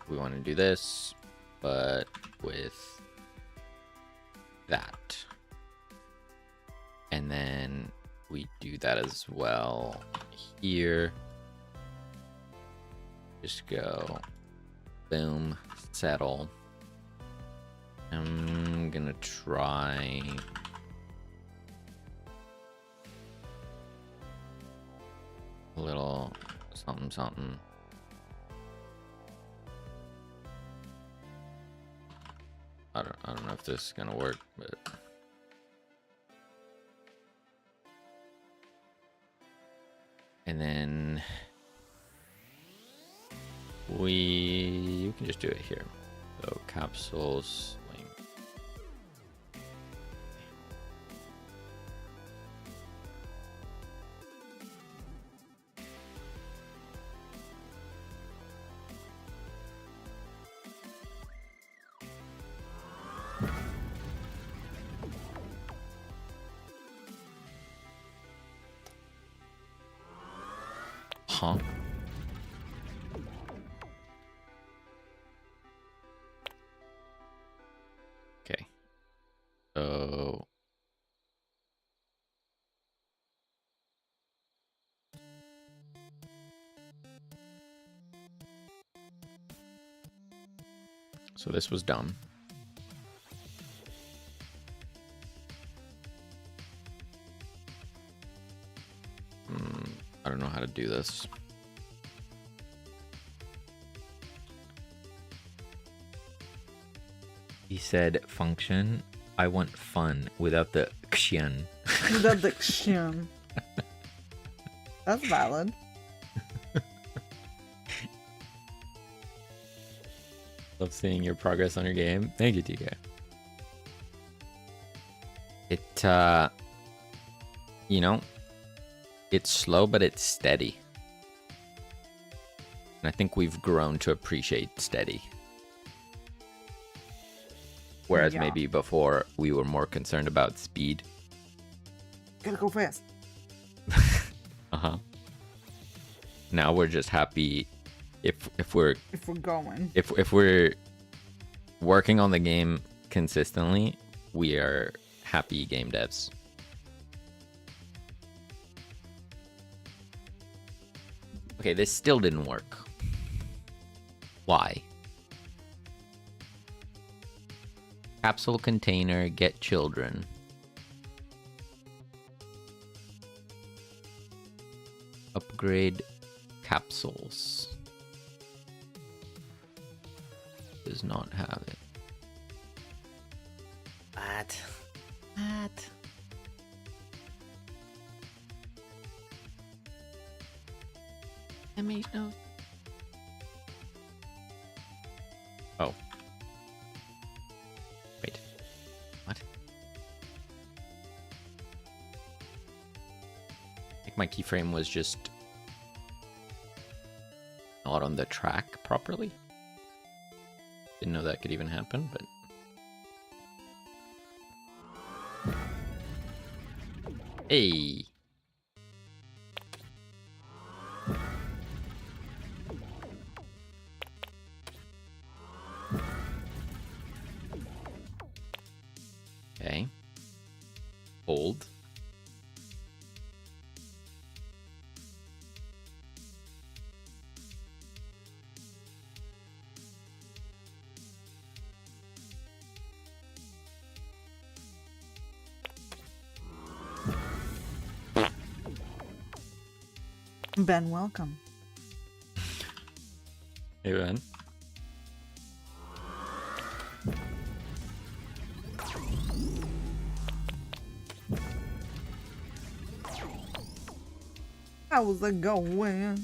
Speaker 1: we want to do this, but with that. And then we do that as well here. Just go boom, settle. I'm gonna try a little something. I don't know if this is gonna work, but and then you can just do it here. So capsules swing. Huh? Okay. So this was dumb. I don't know how to do this. He said function, I want fun without the kshian.
Speaker 2: Without the kshian. That's valid.
Speaker 1: Love seeing your progress on your game. Thank you, TK. It, you know, it's slow, but it's steady. And I think we've grown to appreciate steady. Whereas maybe before we were more concerned about speed.
Speaker 2: Gotta go fast.
Speaker 1: Uh-huh. Now we're just happy if we're
Speaker 2: going.
Speaker 1: If we're working on the game consistently, we are happy game devs. Okay, this still didn't work. Why? Capsule container, get children. Upgrade capsules. Does not have it. What? I made no. Oh. Wait. What? I think my keyframe was just not on the track properly. Didn't know that could even happen, but hey. Okay. Hold.
Speaker 2: Ben, welcome.
Speaker 1: Hey, Ben.
Speaker 2: How's it going?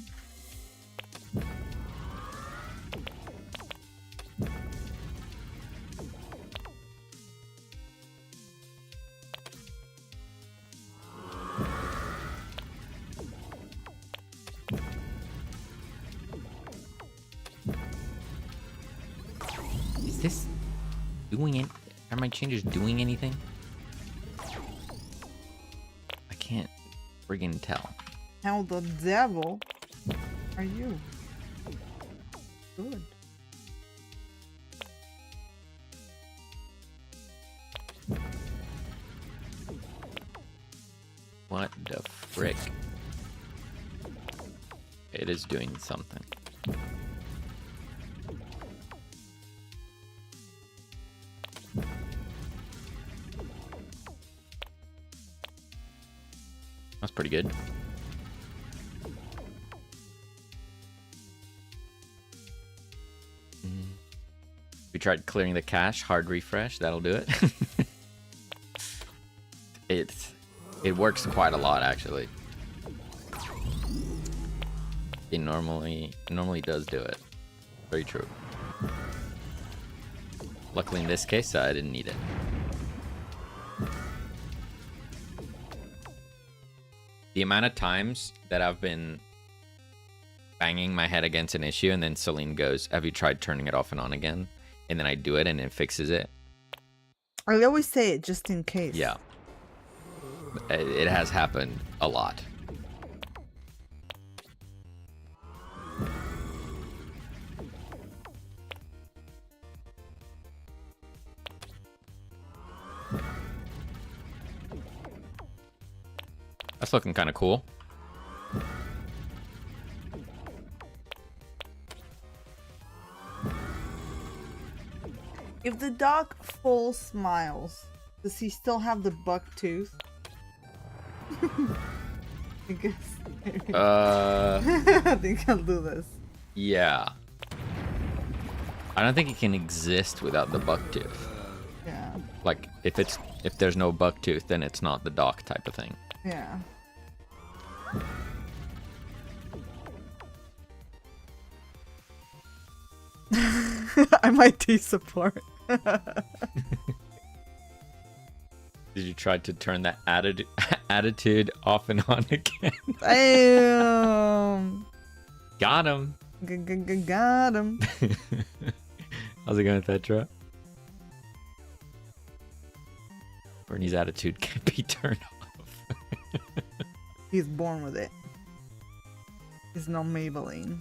Speaker 1: Is this doing it? Are my changes doing anything? I can't friggin' tell.
Speaker 2: How the devil are you? Good.
Speaker 1: What the frick? It is doing something. That's pretty good. We tried clearing the cache, hard refresh, that'll do it. It works quite a lot actually. It normally does do it. Very true. Luckily in this case I didn't need it. The amount of times that I've been banging my head against an issue and then Selene goes, have you tried turning it off and on again? And then I do it and it fixes it.
Speaker 2: I always say it just in case.
Speaker 1: Yeah. It has happened a lot. That's looking kind of cool.
Speaker 2: If the dog full smiles, does he still have the buck tooth? I guess. I think I'll do this.
Speaker 1: Yeah. I don't think it can exist without the buck tooth.
Speaker 2: Yeah.
Speaker 1: Like if there's no buck tooth, then it's not the dock type of thing.
Speaker 2: Yeah. I might support.
Speaker 1: Did you try to turn that attitude off and on again? Got him.
Speaker 2: Got him.
Speaker 1: How's it going, Petra? Bernie's attitude can't be turned off.
Speaker 2: He's born with it. He's no Maybelline.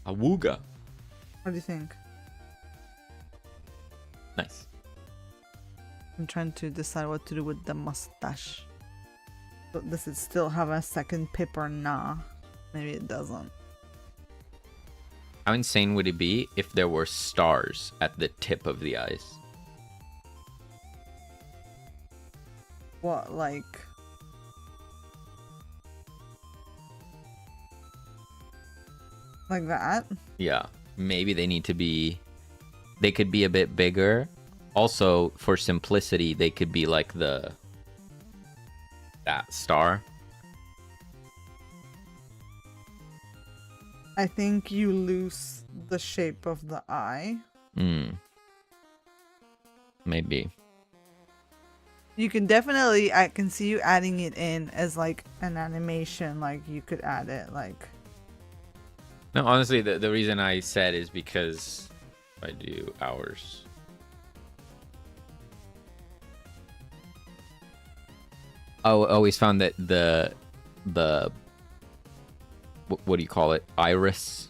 Speaker 1: Awooga.
Speaker 2: What do you think?
Speaker 1: Nice.
Speaker 2: I'm trying to decide what to do with the mustache. So does it still have a second pip or nah? Maybe it doesn't.
Speaker 1: How insane would it be if there were stars at the tip of the eyes?
Speaker 2: What, like... Like that?
Speaker 1: Yeah. Maybe they need to be... They could be a bit bigger. Also, for simplicity, they could be like that star.
Speaker 2: I think you lose the shape of the eye.
Speaker 1: Maybe.
Speaker 2: You can definitely... I can see you adding it in as like an animation. Like you could add it like...
Speaker 1: No, honestly, the reason I said is because I do hours. I always found that the what do you call it? Iris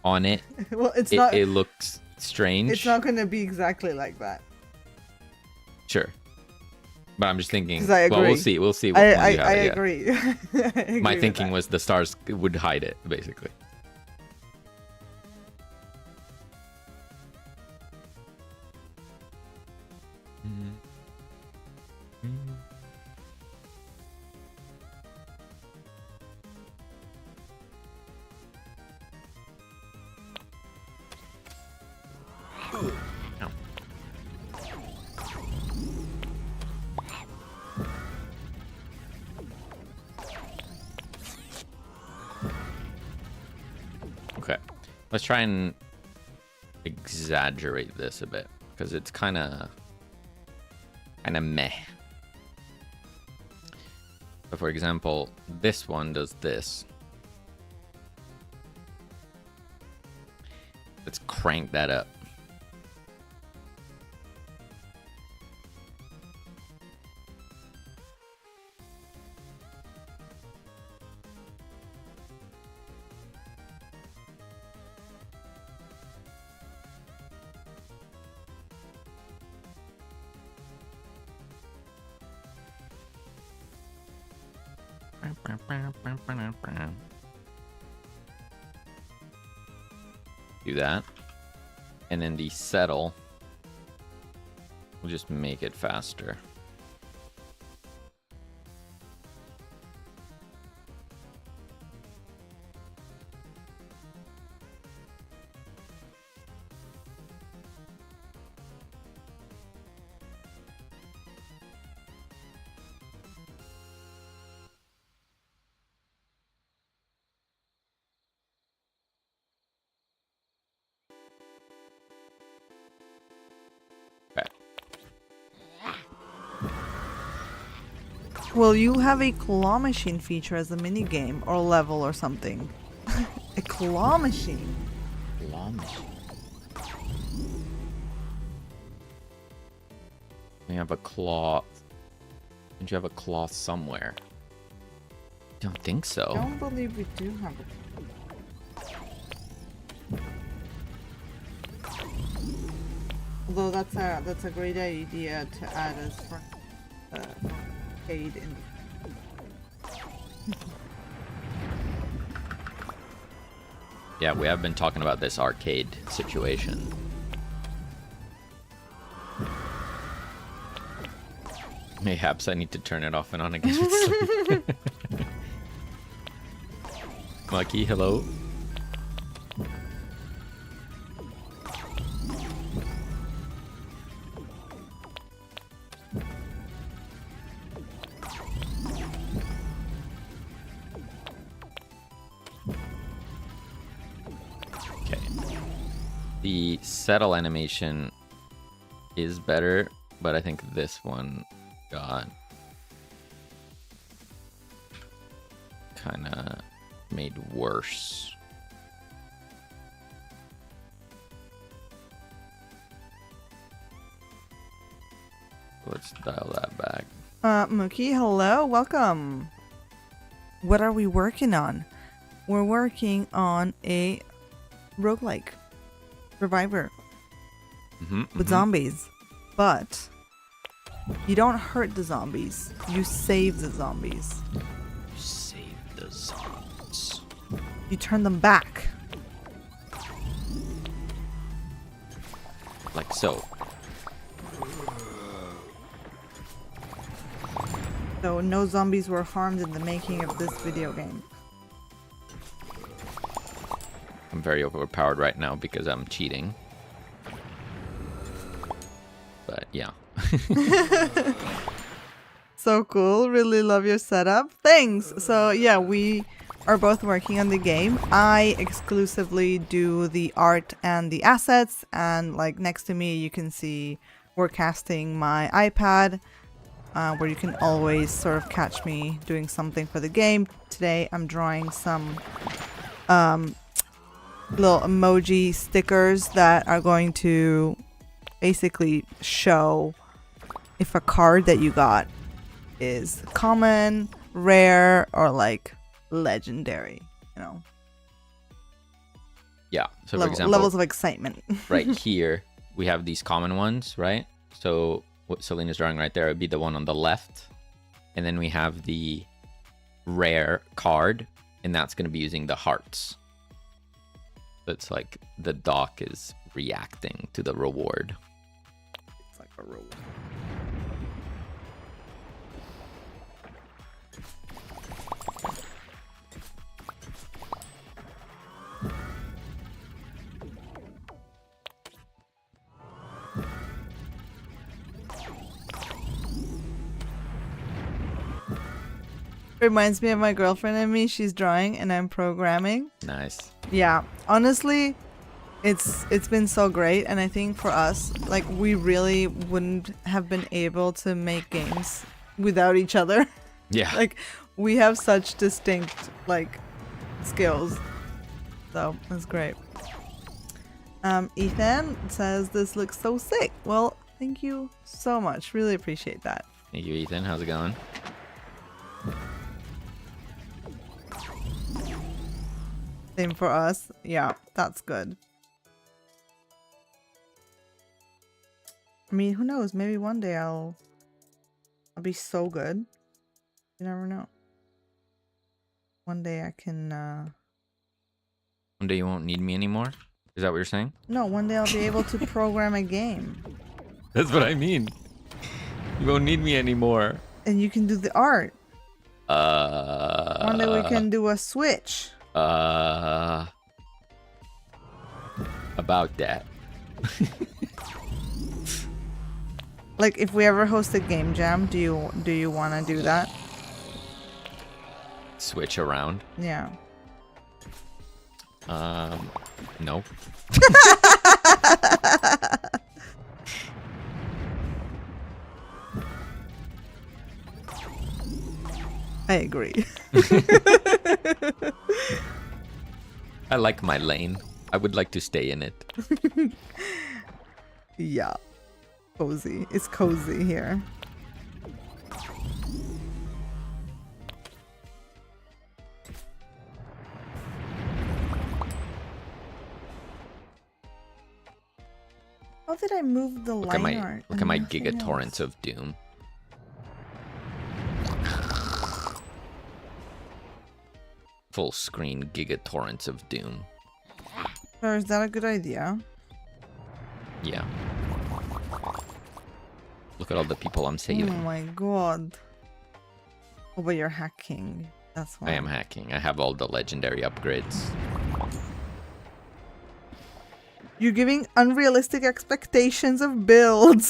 Speaker 1: on it.
Speaker 2: Well, it
Speaker 1: looks strange.
Speaker 2: It's not going to be exactly like that.
Speaker 1: Sure. But I'm just thinking,
Speaker 2: I agree.
Speaker 1: Well, we'll see. We'll see.
Speaker 2: I agree. I agree.
Speaker 1: My thinking was the stars would hide it, basically. Okay, let's try and exaggerate this a bit because it's kind of meh. So for example, this one does this. Let's crank that up. Do that. And then the settle, we'll just make it faster.
Speaker 2: Will you have a claw machine feature as a mini game or level or something? A claw machine.
Speaker 1: Claw machine. We have a claw. Don't you have a claw somewhere? Don't think so.
Speaker 2: I don't believe we do have a. Although that's a great idea to add as for arcade in.
Speaker 1: Yeah, we have been talking about this arcade situation. Mayhaps I need to turn it off and on again. Lucky, hello. Okay. The settle animation is better, but I think this one God. Kind of made worse. Let's dial that back.
Speaker 2: Mookie, hello, welcome. What are we working on? We're working on a roguelike survivor with zombies, but you don't hurt the zombies. You save the zombies.
Speaker 1: You save the zombies.
Speaker 2: You turn them back.
Speaker 1: Like so.
Speaker 2: So no zombies were harmed in the making of this video game.
Speaker 1: I'm very overpowered right now because I'm cheating. But yeah.
Speaker 2: So cool. Really love your setup. Thanks. So yeah, we are both working on the game. I exclusively do the art and the assets, and like next to me you can see we're casting my iPad, where you can always sort of catch me doing something for the game. Today I'm drawing some little emoji stickers that are going to basically show if a card that you got is common, rare, or like legendary, you know.
Speaker 1: Yeah. So for example,
Speaker 2: levels of excitement.
Speaker 1: right here we have these common ones, right? So what Selene is drawing right there would be the one on the left, and then we have the rare card, and that's going to be using the hearts. So it's like the dock is reacting to the reward.
Speaker 2: It's like a reward. Reminds me of my girlfriend and me. She's drawing and I'm programming.
Speaker 1: Nice.
Speaker 2: Yeah, honestly, it's been so great, and I think for us, like, we really wouldn't have been able to make games without each other.
Speaker 1: Yeah.
Speaker 2: Like, we have such distinct like skills, so that's great. Ethan says this looks so sick. Well, thank you so much. Really appreciate that.
Speaker 1: Thank you, Ethan. How's it going?
Speaker 2: Same for us. Yeah, that's good. I mean, who knows? Maybe one day I'll be so good. You never know. One day I can
Speaker 1: One day you won't need me anymore? Is that what you're saying?
Speaker 2: No, one day I'll be able to program a game.
Speaker 1: That's what I mean. You won't need me anymore.
Speaker 2: And you can do the art. One day we can do a Switch.
Speaker 1: About that.
Speaker 2: Like, if we ever host a game jam, do you want to do that?
Speaker 1: Switch around.
Speaker 2: Yeah.
Speaker 1: No.
Speaker 2: I agree.
Speaker 1: I like my lane. I would like to stay in it.
Speaker 2: Yeah. Cozy. It's cozy here. How did I move the line art?
Speaker 1: Look at my giga torrents of doom. Full screen giga torrents of doom.
Speaker 2: Or is that a good idea?
Speaker 1: Yeah. Look at all the people I'm saving.
Speaker 2: Oh my god. Oh, but you're hacking. That's why.
Speaker 1: I am hacking. I have all the legendary upgrades.
Speaker 2: You're giving unrealistic expectations of builds.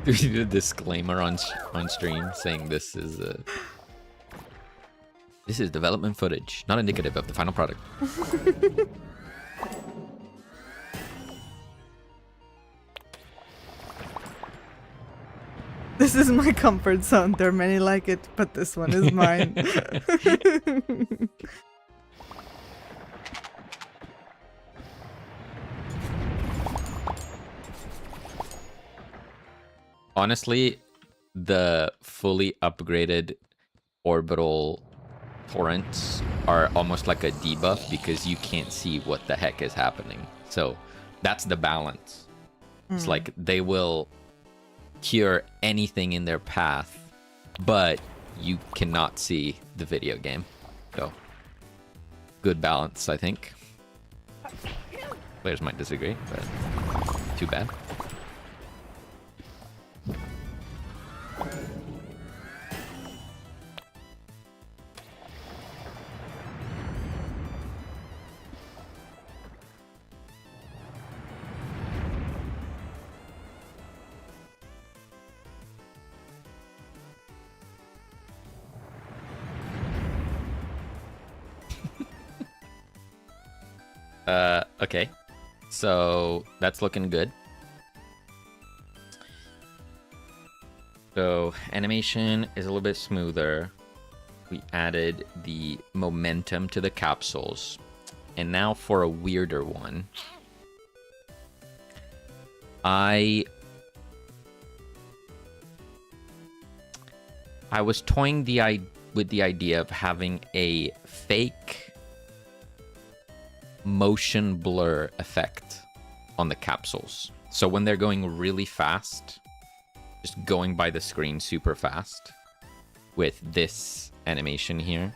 Speaker 1: Do you need a disclaimer on stream saying this is development footage, not indicative of the final product.
Speaker 2: This is my comfort zone. There are many like it, but this one is mine.
Speaker 1: Honestly, the fully upgraded orbital torrents are almost like a debuff because you can't see what the heck is happening. So that's the balance. It's like they will cure anything in their path, but you cannot see the video game. So good balance, I think. Players might disagree, but too bad. Okay. So that's looking good. So animation is a little bit smoother. We added the momentum to the capsules. And now for a weirder one. I was toying with the idea of having a fake motion blur effect on the capsules. So when they're going really fast, just going by the screen super fast with this animation here,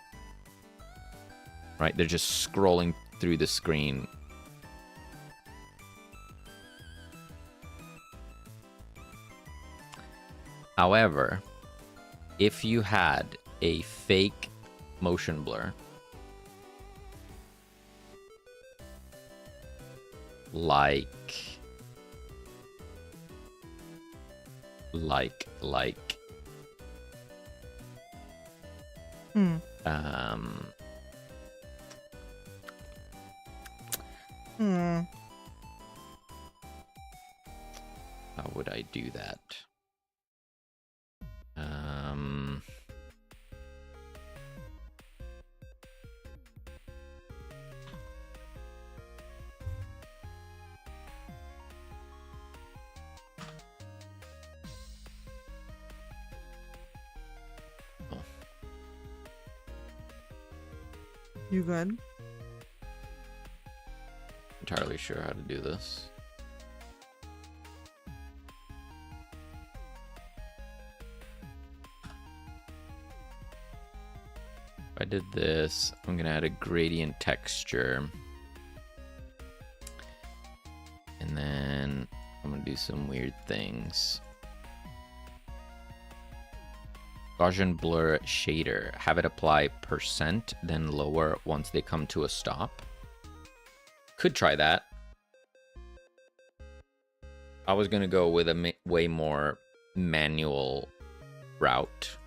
Speaker 1: right? They're just scrolling through the screen. However, if you had a fake motion blur, like how would I do that?
Speaker 2: You good?
Speaker 1: Entirely sure how to do this. If I did this, I'm gonna add a gradient texture. And then I'm gonna do some weird things. Gaussian blur shader. Have it apply %, then lower once they come to a stop. Could try that. I was gonna go with a way more manual route,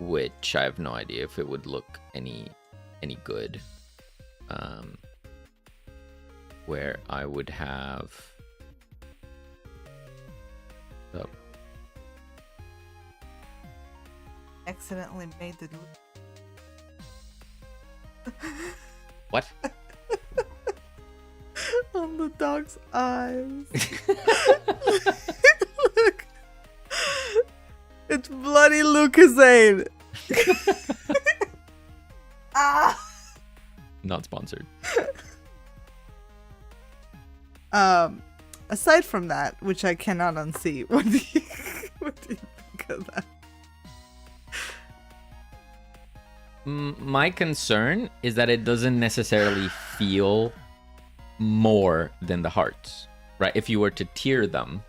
Speaker 1: which I have no idea if it would look any good. Where I would have the
Speaker 2: Accidentally made the
Speaker 1: what?
Speaker 2: on the dog's eyes. Look. It's bloody Lucasade.
Speaker 1: Not sponsored.
Speaker 2: Aside from that, which I cannot unsee, what do you think of that?
Speaker 1: My concern is that it doesn't necessarily feel more than the hearts, right? If you were to tier them,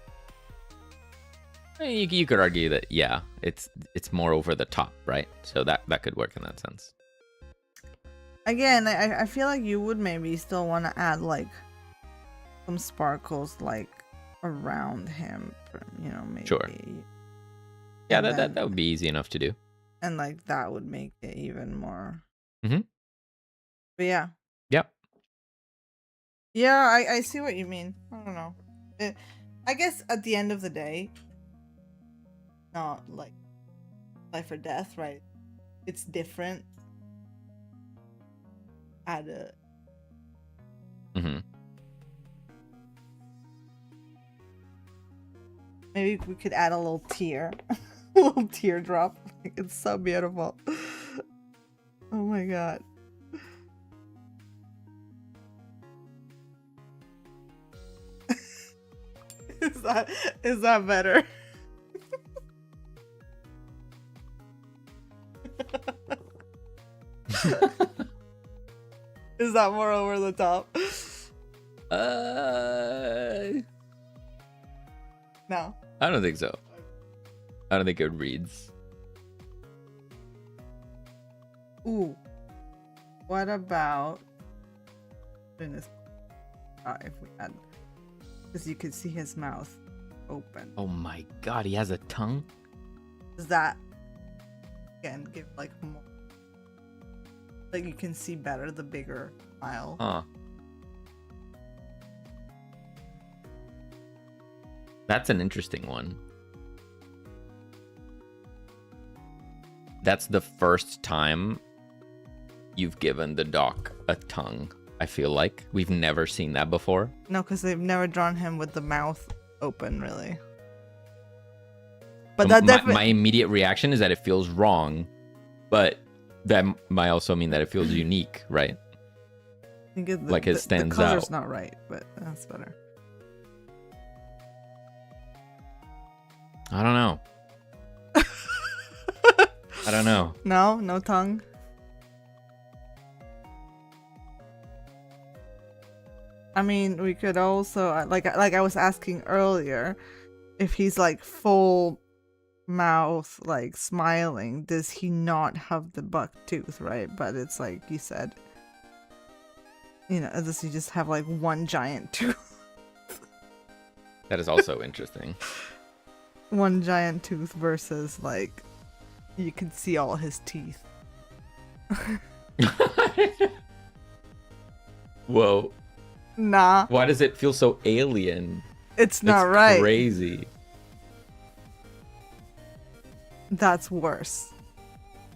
Speaker 1: you could argue that, yeah, it's more over the top, right? So that could work in that sense.
Speaker 2: Again, I feel like you would maybe still want to add like some sparkles like around him, you know, maybe.
Speaker 1: Sure. Yeah, that would be easy enough to do.
Speaker 2: And like that would make it even more.
Speaker 1: Mm-hmm.
Speaker 2: But yeah.
Speaker 1: Yep.
Speaker 2: Yeah, I see what you mean. I don't know. I guess at the end of the day, not like life or death, right? It's different at a maybe we could add a little tear. A little teardrop. It's so beautiful. Oh my god. Is that better? Is that more over the top? No.
Speaker 1: I don't think so. I don't think it reads.
Speaker 2: Ooh. What about in this if we had, because you could see his mouth open.
Speaker 1: Oh my god, he has a tongue?
Speaker 2: Does that again give like more, like you can see better the bigger smile?
Speaker 1: Huh. That's an interesting one. That's the first time you've given the doc a tongue, I feel like. We've never seen that before.
Speaker 2: No, because they've never drawn him with the mouth open, really. But that
Speaker 1: my immediate reaction is that it feels wrong, but that might also mean that it feels unique, right?
Speaker 2: I think
Speaker 1: like it stands
Speaker 2: the color's
Speaker 1: out.
Speaker 2: not right, but that's better.
Speaker 1: I don't know. I don't know.
Speaker 2: No tongue. I mean, we could also like I was asking earlier, if he's like full mouth, like smiling, does he not have the buck tooth, right? But it's like you said, you know, does he just have like one giant tooth?
Speaker 1: That is also interesting.
Speaker 2: One giant tooth versus like you can see all his teeth.
Speaker 1: Whoa.
Speaker 2: Nah.
Speaker 1: Why does it feel so alien?
Speaker 2: It's not right.
Speaker 1: Crazy.
Speaker 2: That's worse.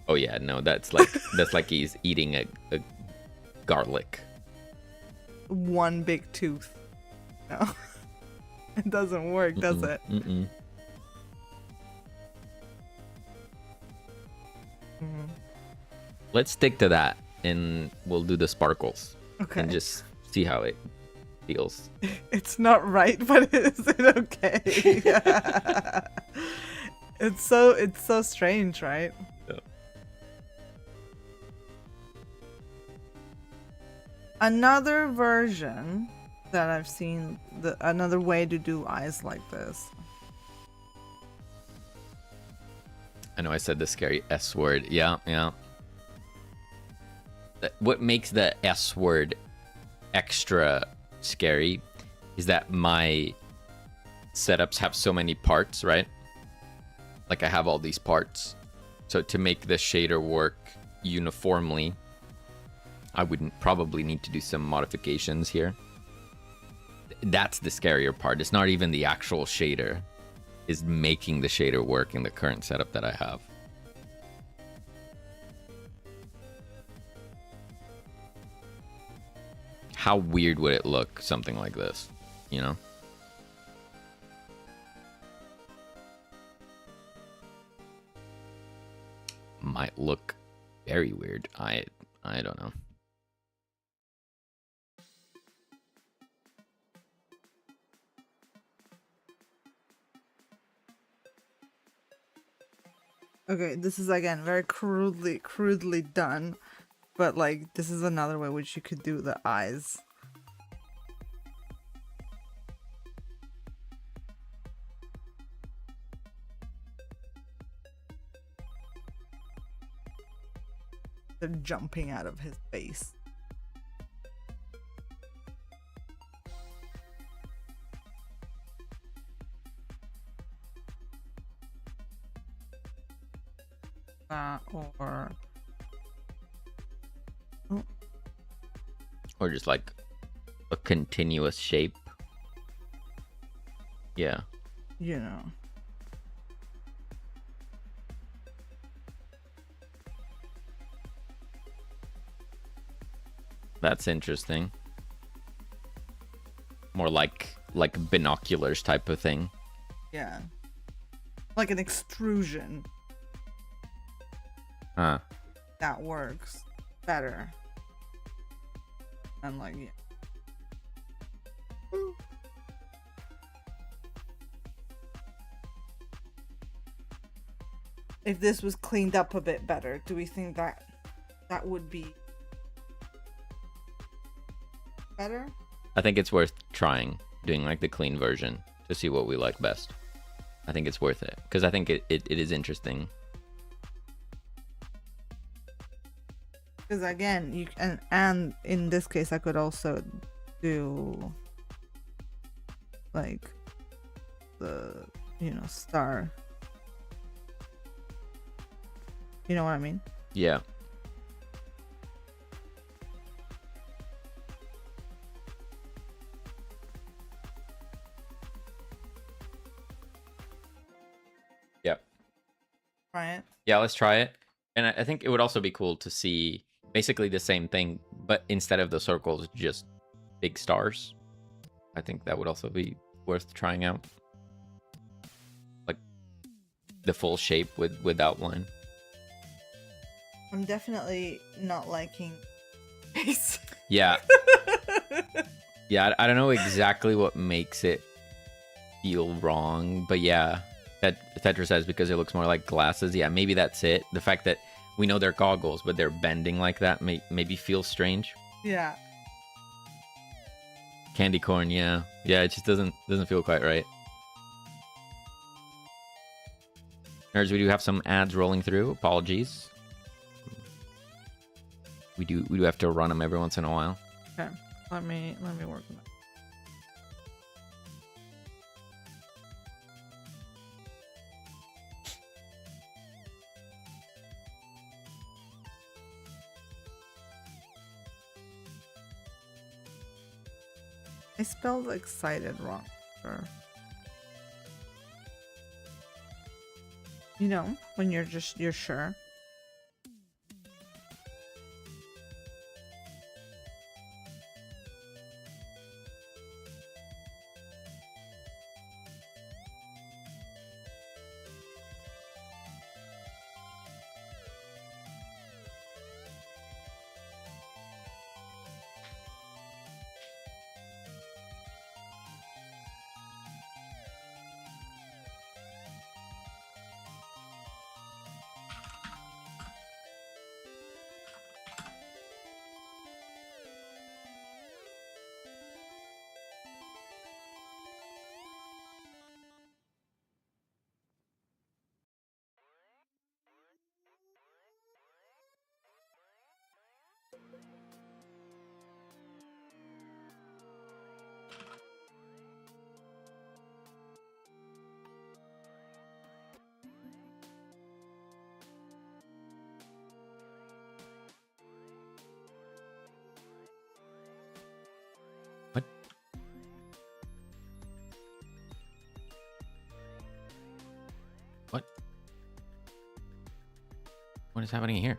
Speaker 1: Oh yeah, no, that's like he's eating a garlic.
Speaker 2: One big tooth. No. It doesn't work, does it?
Speaker 1: Mm-mm. Let's stick to that, and we'll do the sparkles.
Speaker 2: Okay.
Speaker 1: And just see how it feels.
Speaker 2: It's not right, but is it okay? It's so strange, right?
Speaker 1: Yeah.
Speaker 2: Another version that I've seen, another way to do eyes like this.
Speaker 1: I know I said the scary S word. Yeah. What makes the S word extra scary is that my setups have so many parts, right? Like I have all these parts. So to make the shader work uniformly, I would probably need to do some modifications here. That's the scarier part. It's not even the actual shader. Is making the shader work in the current setup that I have. How weird would it look, something like this, you know? Might look very weird. I don't know.
Speaker 2: Okay, this is again very crudely done, but like this is another way which you could do the eyes. They're jumping out of his face.
Speaker 1: Or just like a continuous shape. Yeah.
Speaker 2: You know.
Speaker 1: That's interesting. More like binoculars type of thing.
Speaker 2: Yeah. Like an extrusion.
Speaker 1: Huh.
Speaker 2: That works better. And like, yeah. If this was cleaned up a bit better, do we think that that would be better?
Speaker 1: I think it's worth trying, doing like the clean version to see what we like best. I think it's worth it because I think it is interesting.
Speaker 2: Because again, you and in this case, I could also do like the star. You know what I mean?
Speaker 1: Yeah. Yep.
Speaker 2: Try it.
Speaker 1: Yeah, let's try it. And I think it would also be cool to see basically the same thing, but instead of the circles, just big stars. I think that would also be worth trying out. Like the full shape with outline.
Speaker 2: I'm definitely not liking face.
Speaker 1: Yeah. Yeah, I don't know exactly what makes it feel wrong, but yeah, that Tetra says because it looks more like glasses. Yeah, maybe that's it. The fact that we know they're goggles, but they're bending like that maybe feels strange.
Speaker 2: Yeah.
Speaker 1: Candy corn, yeah. Yeah, it just doesn't feel quite right. Nerds, we do have some ads rolling through. Apologies. We do have to run them every once in a while.
Speaker 2: Okay. Let me work on that. I spelled excited wrong. Sure. You know, when you're sure.
Speaker 1: What is happening here?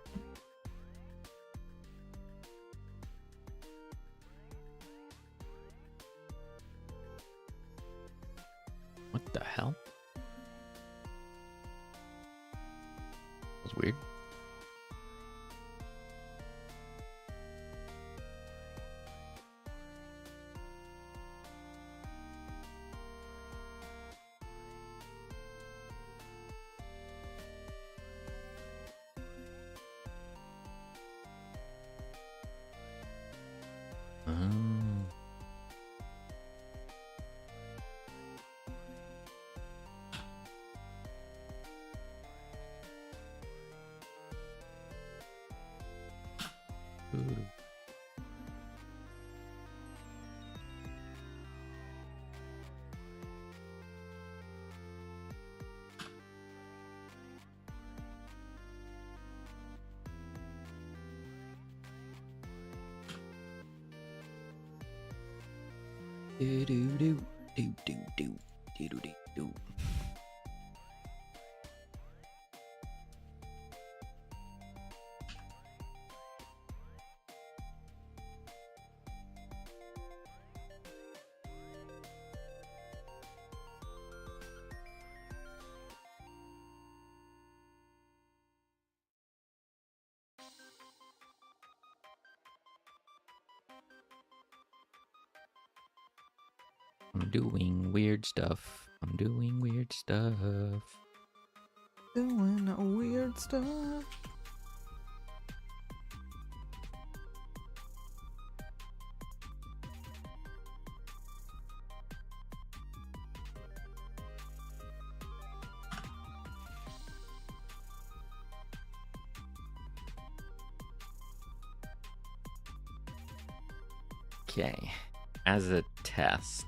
Speaker 1: What the hell? That was weird. Do do do do do do do I'm doing weird stuff. I'm doing weird stuff.
Speaker 2: Doing weird stuff.
Speaker 1: Okay, as a test.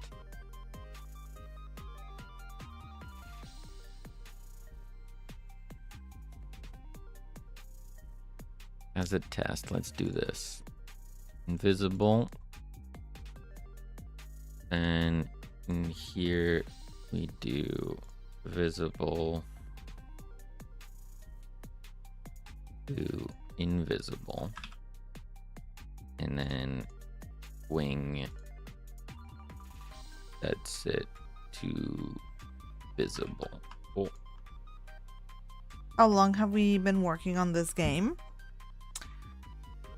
Speaker 1: As a test, let's do this. Invisible. And in here we do visible to invisible. And then wing sets it to visible. Cool.
Speaker 2: How long have we been working on this game?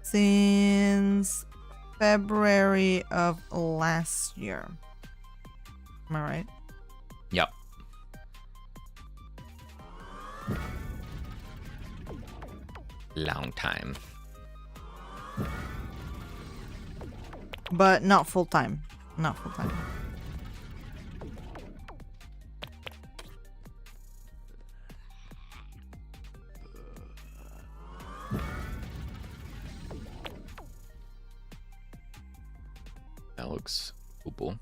Speaker 2: Since February of last year. Am I right?
Speaker 1: Yep. Long time.
Speaker 2: But not full time. Not full time.
Speaker 1: That looks cool.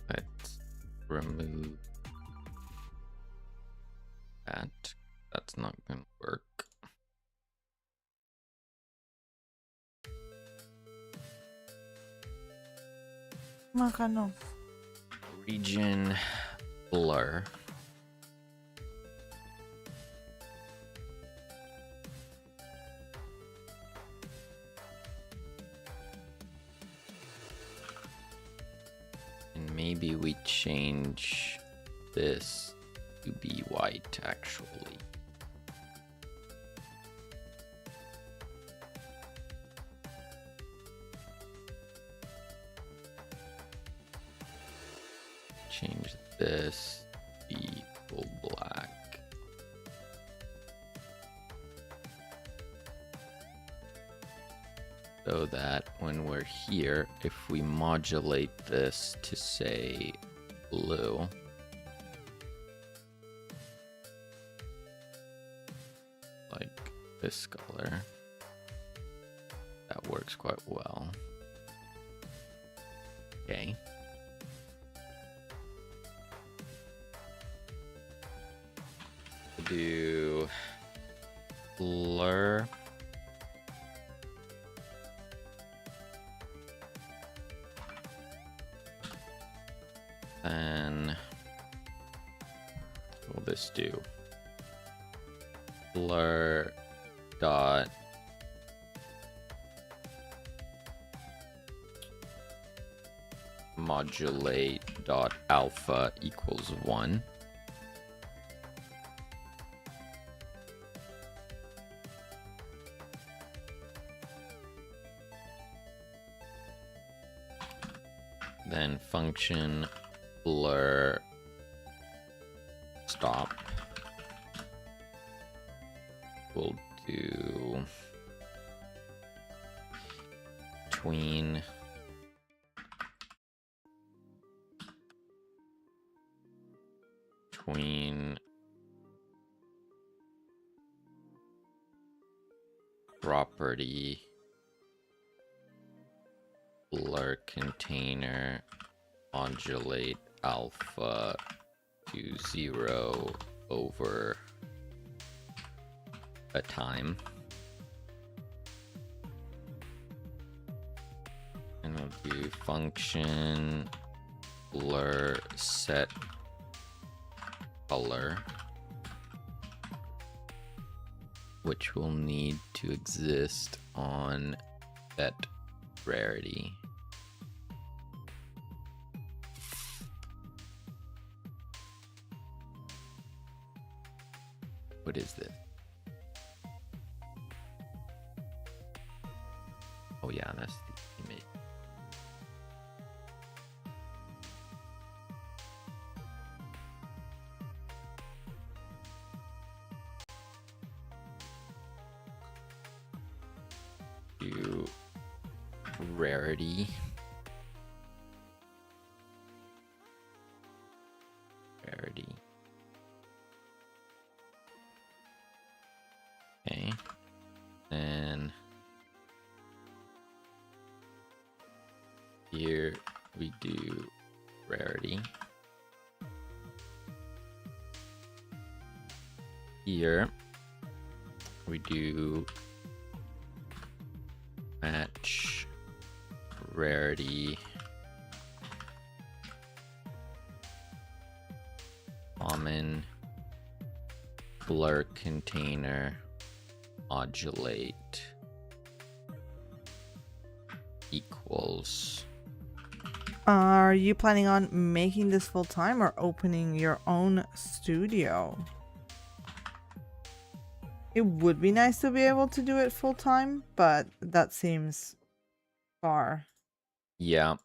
Speaker 1: Let's remove that. That's not gonna work.
Speaker 2: No.
Speaker 1: Region blur. And maybe we change this to be white actually. Change this to be full black. So that when we're here, if we modulate this to say blue, like this color, that works quite well. Okay. Do blur and what will this do? Blur dot modulate dot alpha equals 1. Then function blur stop will do tween property blur container modulate alpha to 0 over a time, and we'll do function blur set color, which will need to exist on set rarity. What is this? Oh yeah, that's the image. Do rarity. Rarity. Okay. And here we do rarity. Here we do match rarity common blur container modulate equals.
Speaker 2: Are you planning on making this full time or opening your own studio? It would be nice to be able to do it full time, but that seems far.
Speaker 1: Yeah.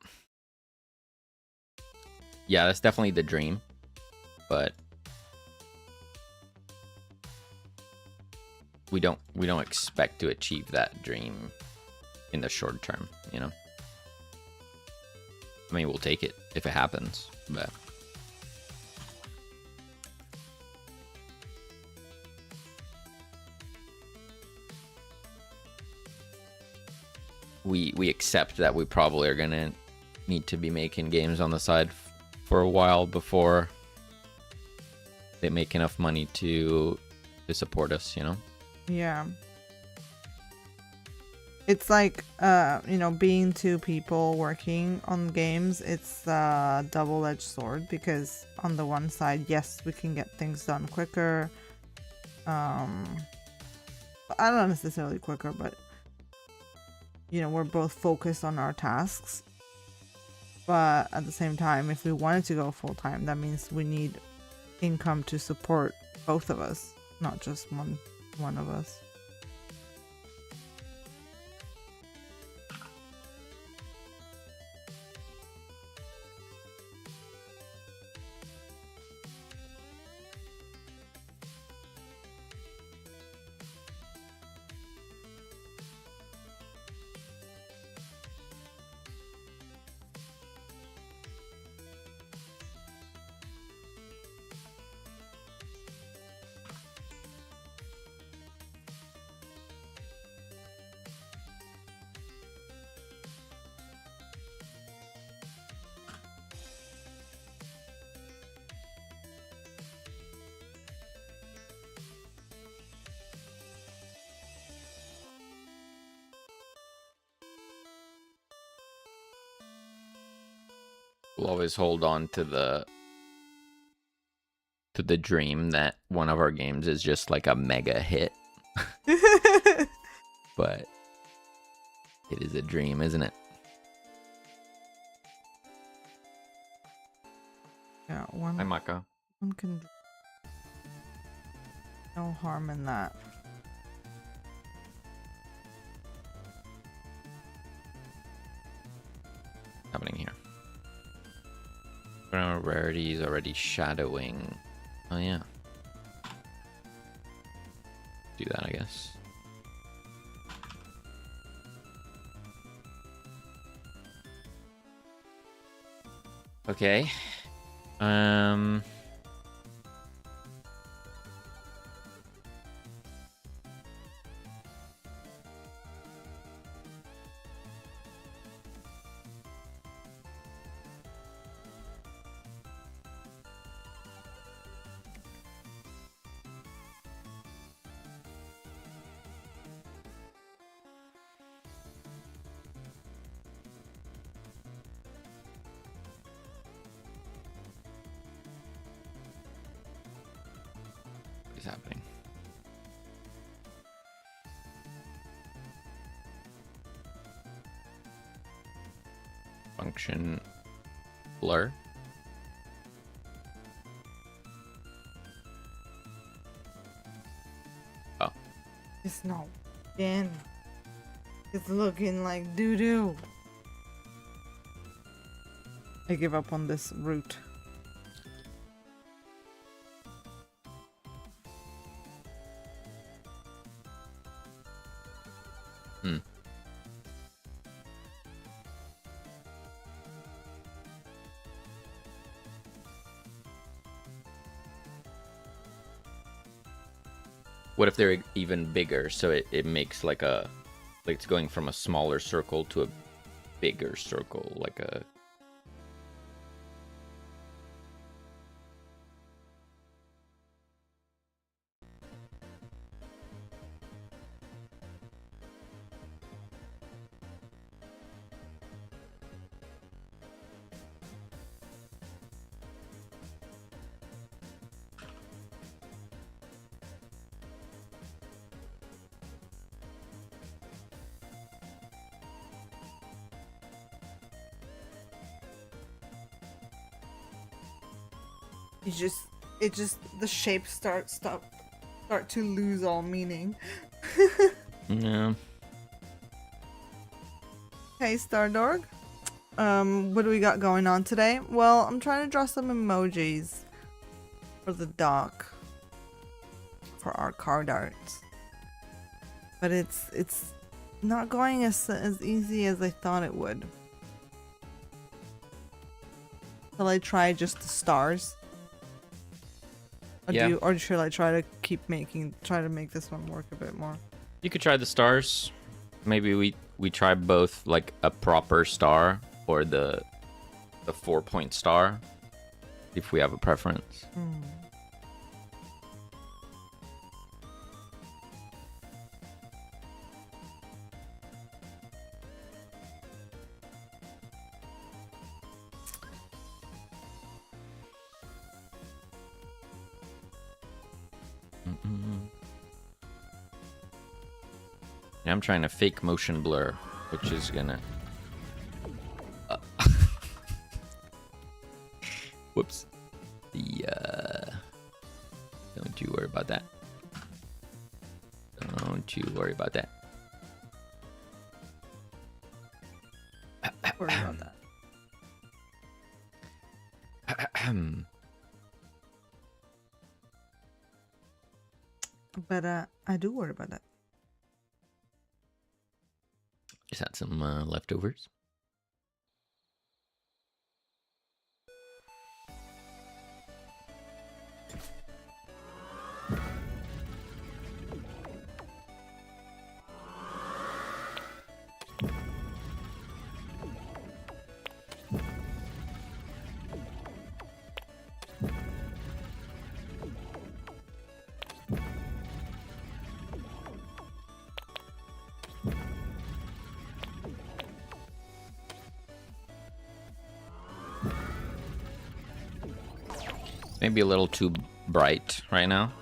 Speaker 1: Yeah, that's definitely the dream. But we don't expect to achieve that dream in the short term, you know? I mean, we'll take it if it happens, but we accept that we probably are gonna need to be making games on the side for a while before they make enough money to support us, you know?
Speaker 2: Yeah. It's like, you know, being two people working on games, it's a double-edged sword, because on the one side, yes, we can get things done quicker. I don't know necessarily quicker, but, you know, we're both focused on our tasks. But at the same time, if we wanted to go full-time, that means we need income to support both of us, not just one of us.
Speaker 1: we'll always hold on to the dream that one of our games is just like a mega hit. But it is a dream, isn't it?
Speaker 2: Yeah,
Speaker 1: Hi, Maka.
Speaker 2: one can, no harm in that.
Speaker 1: Happening here. Rarity is already shadowing. Oh yeah. Do that, I guess. Okay. What is happening? Function blur. Oh.
Speaker 2: It's not again. It's looking like doo-doo. I give up on this route.
Speaker 1: What if they're even bigger? So it makes like it's going from a smaller circle to a bigger circle, like a...
Speaker 2: The shapes start to lose all meaning.
Speaker 1: Yeah.
Speaker 2: Hey, Stardog. What do we got going on today? Well, I'm trying to draw some emojis for the doc for our card art, but it's not going as easy as I thought it would. Shall I try just the stars? Or should I try to make this one work a bit more?
Speaker 1: You could try the stars. Maybe we try both, like a proper star or the 4-point star, if we have a preference. Yeah, I'm trying to fake motion blur, which is gonna... Whoops. Don't you worry about that. Don't you worry about that.
Speaker 2: Worry about that. But I do worry about that.
Speaker 1: Just had some leftovers. Maybe a little too bright right now.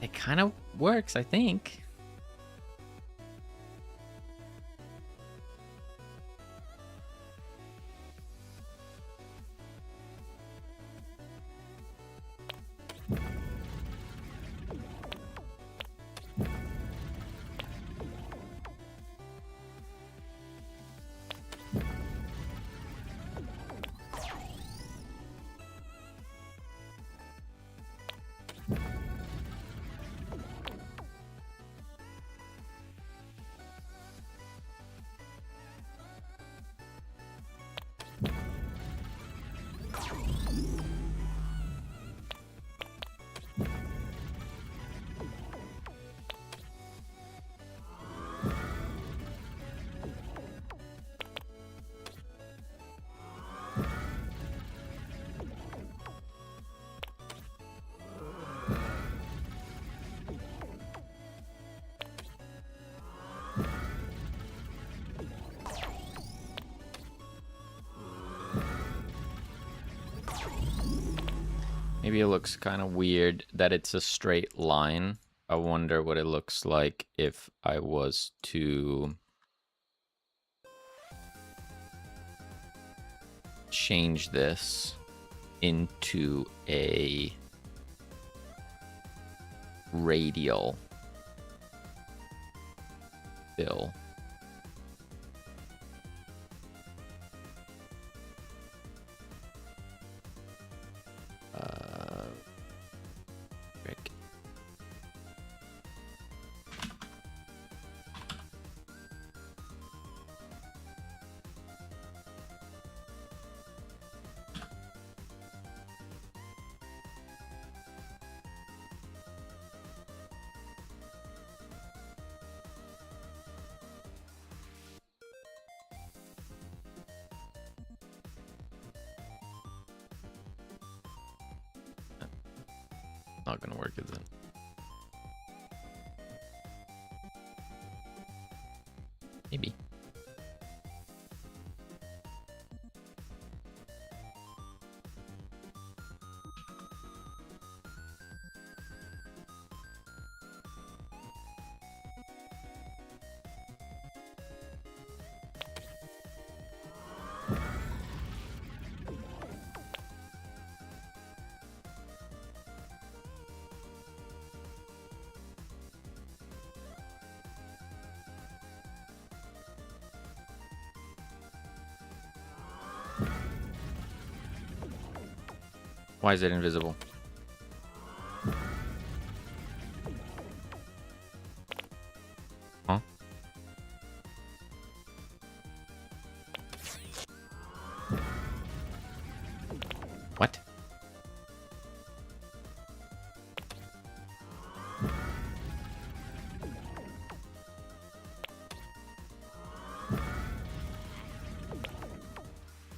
Speaker 1: It kind of works, I think. Maybe it looks kind of weird that it's a straight line. I wonder what it looks like if I was to change this into a radial fill. Frick. Not gonna work, is it? Maybe. Why is it invisible? Huh? What?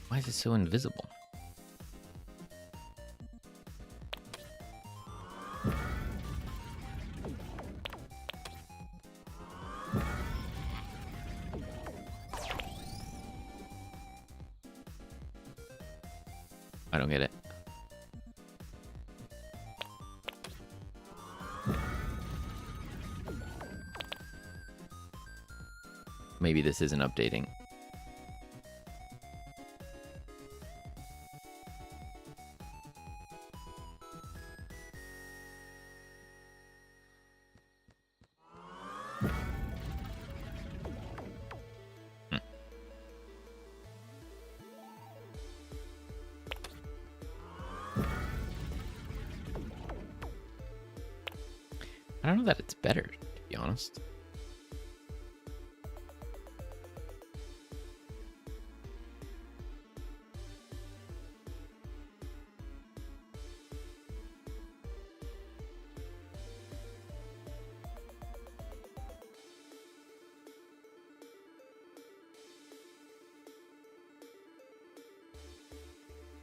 Speaker 1: Why is it so invisible? I don't get it. Maybe this isn't updating. I don't know that it's better, to be honest.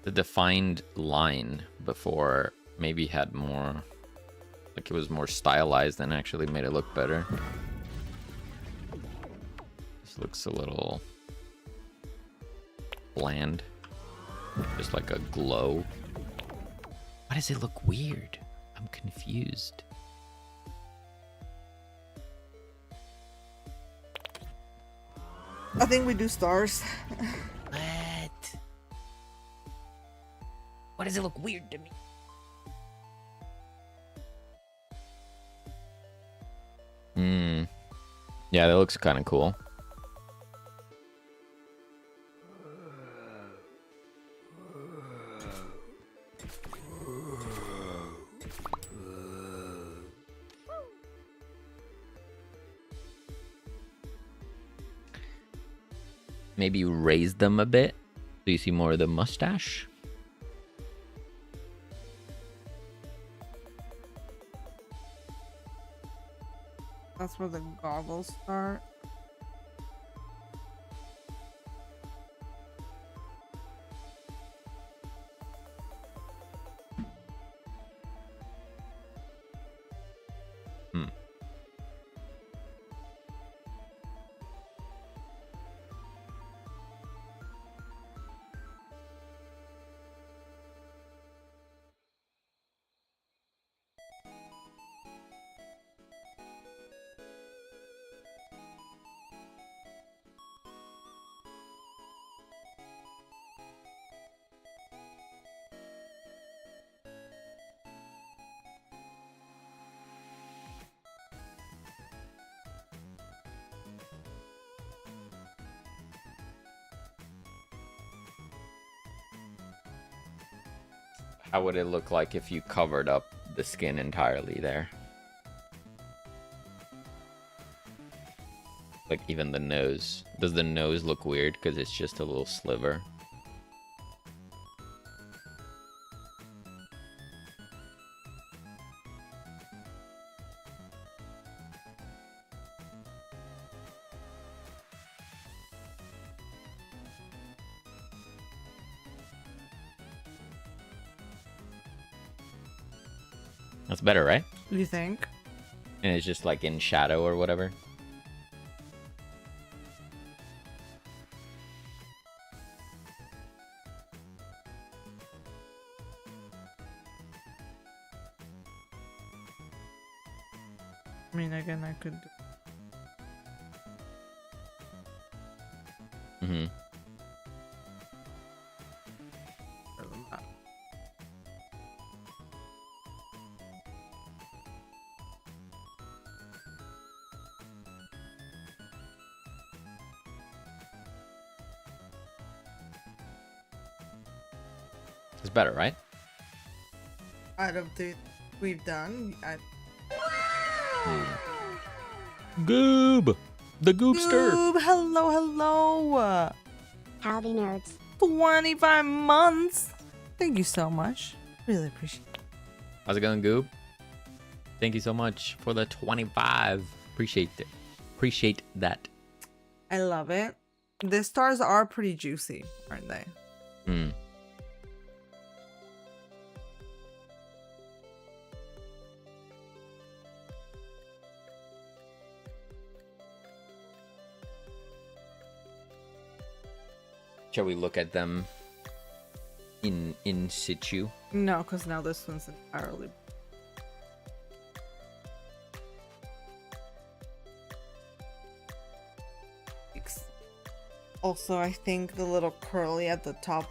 Speaker 1: The defined line before maybe had more, like it was more stylized and actually made it look better. This looks a little bland, just like a glow. Why does it look weird? I'm confused.
Speaker 2: I think we do stars.
Speaker 1: What? Why does it look weird to me? Yeah, that looks kind of cool. Maybe you raise them a bit so you see more of the mustache.
Speaker 2: That's where the goggles start.
Speaker 1: How would it look like if you covered up the skin entirely there? Like even the nose. Does the nose look weird because it's just a little sliver? That's better, right?
Speaker 2: You think?
Speaker 1: And it's just like in shadow or whatever.
Speaker 2: I mean, again, I could.
Speaker 1: Mm-hmm. It's better, right?
Speaker 2: Out of the we've done,
Speaker 1: Goob! The Goobster!
Speaker 2: Goob, hello.
Speaker 4: Howdy, nerds.
Speaker 2: 25 months. Thank you so much. Really appreciate it.
Speaker 1: How's it going, Goob? Thank you so much for the 25. Appreciate it. Appreciate that.
Speaker 2: I love it. The stars are pretty juicy, aren't they?
Speaker 1: Hmm. Shall we look at them in situ?
Speaker 2: No, because now this one's entirely. Also, I think the little curly at the top.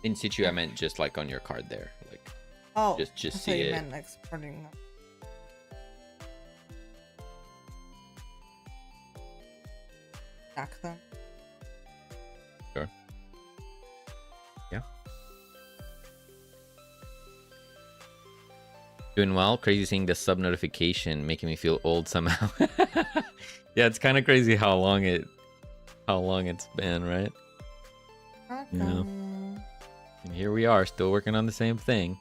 Speaker 1: In situ, I meant just like on your card there, like.
Speaker 2: Oh,
Speaker 1: just
Speaker 2: I
Speaker 1: see
Speaker 2: thought you
Speaker 1: it.
Speaker 2: meant exporting them. Stack them.
Speaker 1: Sure. Yeah. Doing well. Crazy seeing the sub notification making me feel old somehow. Yeah, it's kind of crazy how long it's been, right?
Speaker 2: Okay.
Speaker 1: Yeah. And here we are, still working on the same thing.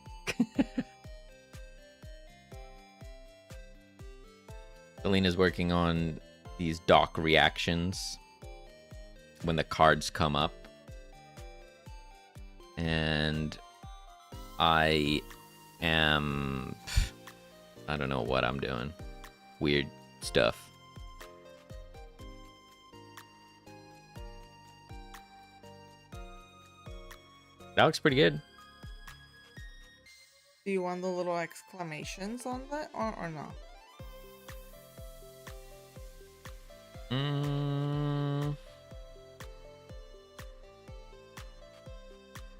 Speaker 1: Selena's working on these dock reactions when the cards come up. And I don't know what I'm doing. Weird stuff. That looks pretty good.
Speaker 2: Do you want the little exclamations on that or no?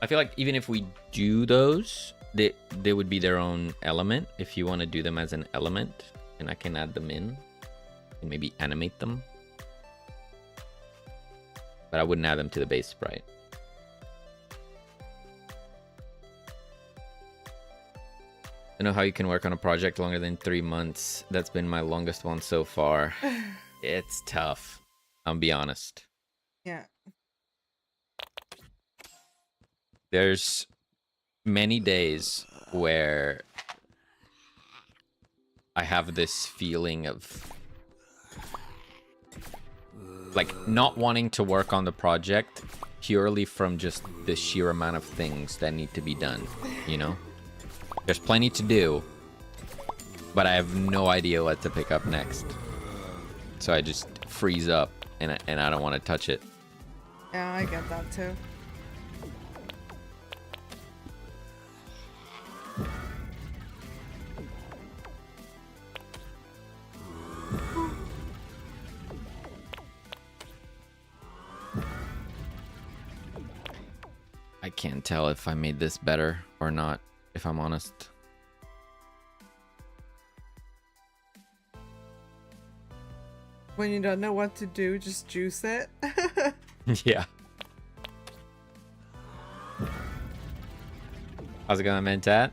Speaker 1: I feel like even if we do those, they would be their own element. If you want to do them as an element, and I can add them in and maybe animate them. But I wouldn't add them to the base sprite. I know how you can work on a project longer than 3 months. That's been my longest one so far. It's tough. I'll be honest.
Speaker 2: Yeah.
Speaker 1: There's many days where I have this feeling of like not wanting to work on the project purely from just the sheer amount of things that need to be done, you know? There's plenty to do, but I have no idea what to pick up next. So I just freeze up and I don't want to touch it.
Speaker 2: Yeah, I get that too.
Speaker 1: I can't tell if I made this better or not, if I'm honest.
Speaker 2: When you don't know what to do, just juice it.
Speaker 1: Yeah. How's it going, Mentat?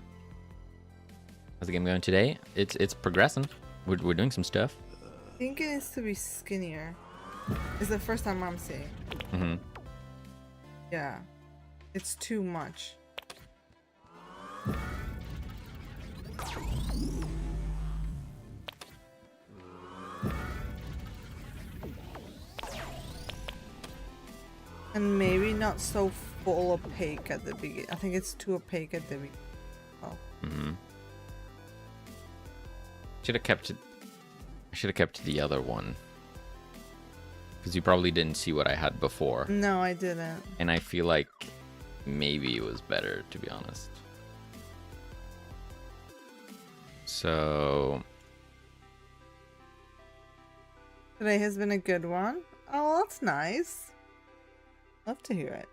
Speaker 1: How's the game going today? It's progressing. We're doing some stuff.
Speaker 2: I think it needs to be skinnier. It's the first time I'm seeing.
Speaker 1: Mm-hmm.
Speaker 2: Yeah. It's too much. And maybe not so full opaque at the beginning. I think it's too opaque at the beginning. Oh.
Speaker 1: Mm-hmm. Should have kept it. I should have kept the other one. Because you probably didn't see what I had before.
Speaker 2: No, I didn't.
Speaker 1: And I feel like maybe it was better, to be honest. So
Speaker 2: Today has been a good one. Oh, that's nice. Love to hear it.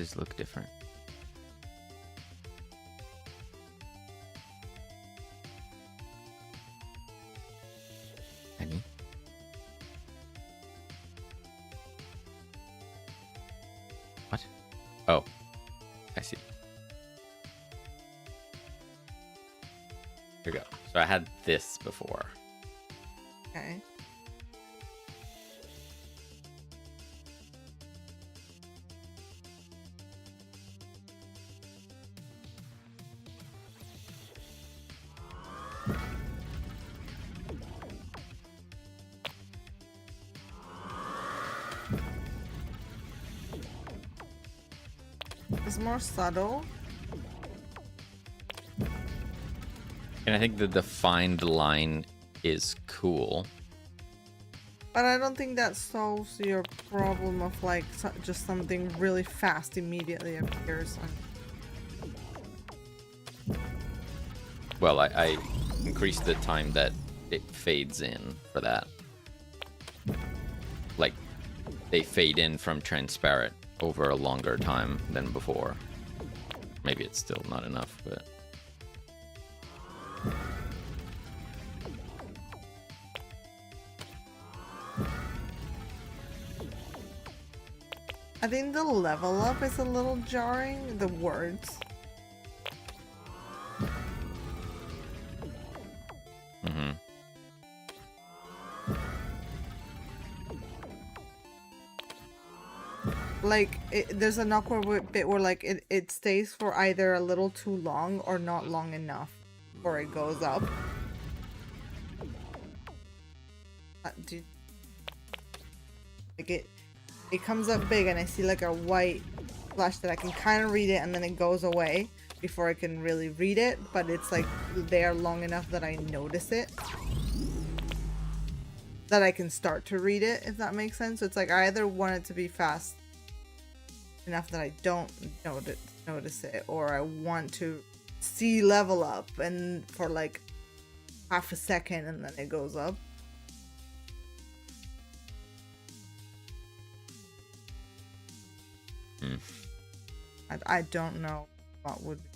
Speaker 1: these look different. Any? What? Oh, I see. Here we go. So I had this before.
Speaker 2: Okay. It's more subtle.
Speaker 1: And I think the defined line is cool.
Speaker 2: But I don't think that solves your problem of like just something really fast immediately appears on.
Speaker 1: Well, I increased the time that it fades in for that. Like, they fade in from transparent over a longer time than before. Maybe it's still not enough, but...
Speaker 2: I think the level up is a little jarring, the words.
Speaker 1: Mm-hmm.
Speaker 2: Like, there's an awkward bit where like it stays for either a little too long or not long enough before it goes up. Like it comes up big and I see like a white flash that I can kind of read it and then it goes away before I can really read it, but it's like there long enough that I notice it. That I can start to read it, if that makes sense. So it's like I either want it to be fast enough that I don't notice it, or I want to see level up and for like half a second and then it goes up. I don't know what would be.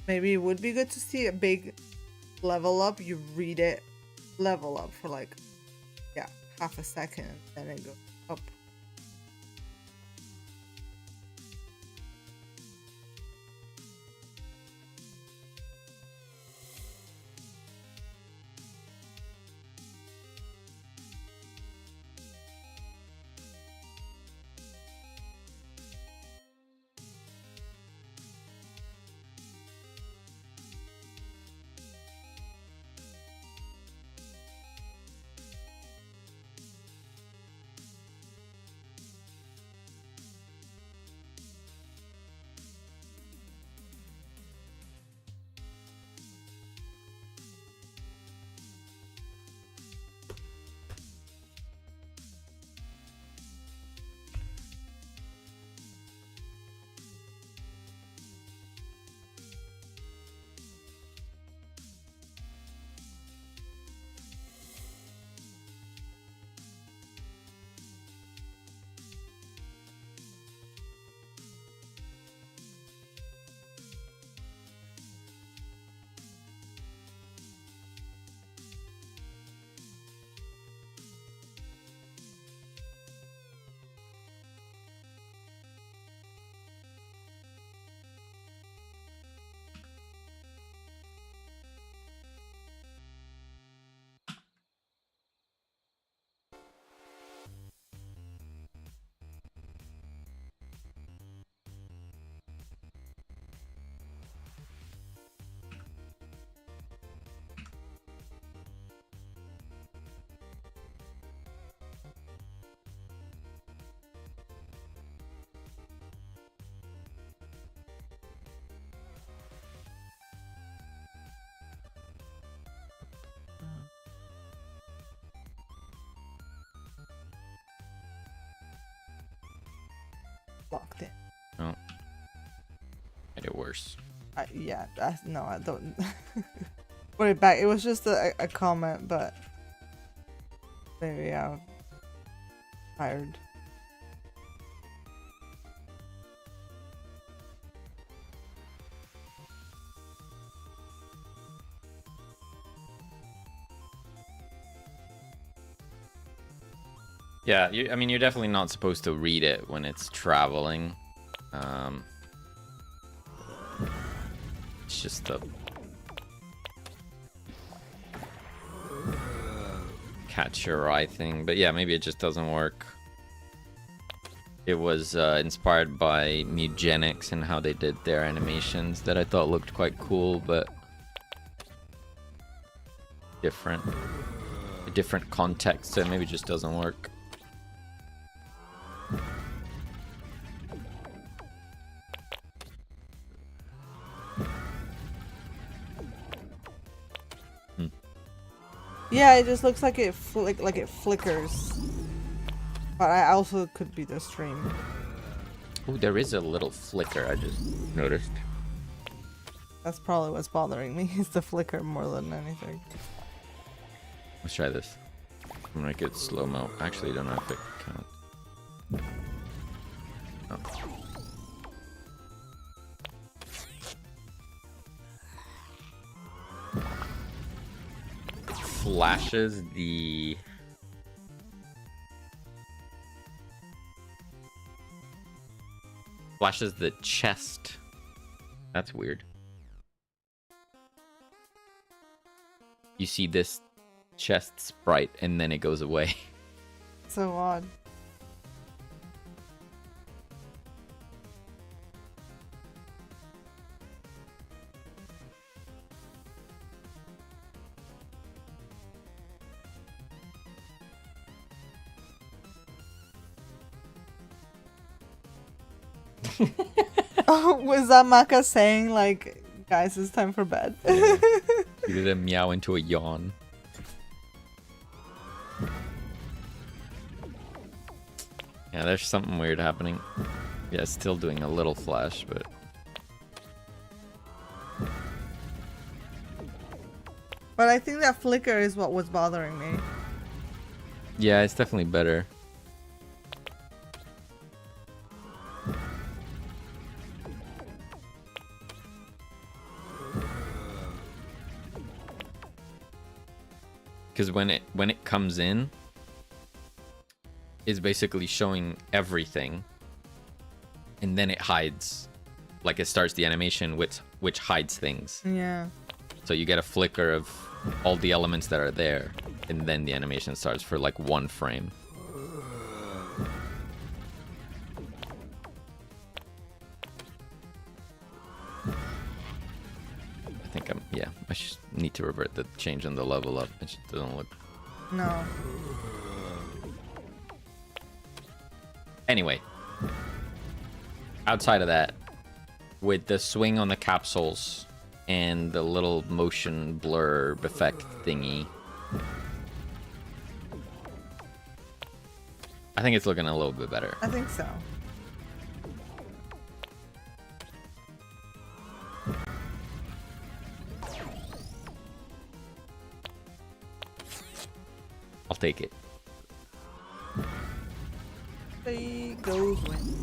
Speaker 2: Maybe it would be good to see a big level up. You read it level up for like, yeah, half a second and then it goes up. locked in.
Speaker 1: Oh. Made it worse.
Speaker 2: Yeah, no, I don't. Put it back. It was just a comment, but maybe I'm tired.
Speaker 1: Yeah, I mean, you're definitely not supposed to read it when it's traveling. It's just the catch your eye thing. But yeah, maybe it just doesn't work. It was inspired by Mugenics and how they did their animations that I thought looked quite cool, but different. A different context, so maybe it just doesn't work.
Speaker 2: Yeah, it just looks like it flickers. But I also could be the stream.
Speaker 1: Oh, there is a little flicker I just noticed.
Speaker 2: That's probably what's bothering me, is the flicker more than anything.
Speaker 1: Let's try this. I'm gonna make it slow-mo. Actually, I don't know if it counts. Oh. Flashes the chest. That's weird. You see this chest sprite and then it goes away.
Speaker 2: So odd. Oh, was that Maka saying, like, guys, it's time for bed?
Speaker 1: You did a meow into a yawn. Yeah, there's something weird happening. Yeah, it's still doing a little flash, but...
Speaker 2: But I think that flicker is what was bothering me.
Speaker 1: Yeah, it's definitely better. Because when it comes in, is basically showing everything, and then it hides, like it starts the animation which hides things.
Speaker 2: Yeah.
Speaker 1: So you get a flicker of all the elements that are there, and then the animation starts for like 1 frame. I think I just need to revert the change on the level up. It just doesn't look...
Speaker 2: No.
Speaker 1: Anyway, outside of that, with the swing on the capsules and the little motion blur effect thingy, I think it's looking a little bit better.
Speaker 2: I think so.
Speaker 1: I'll take it.
Speaker 2: There goes wind.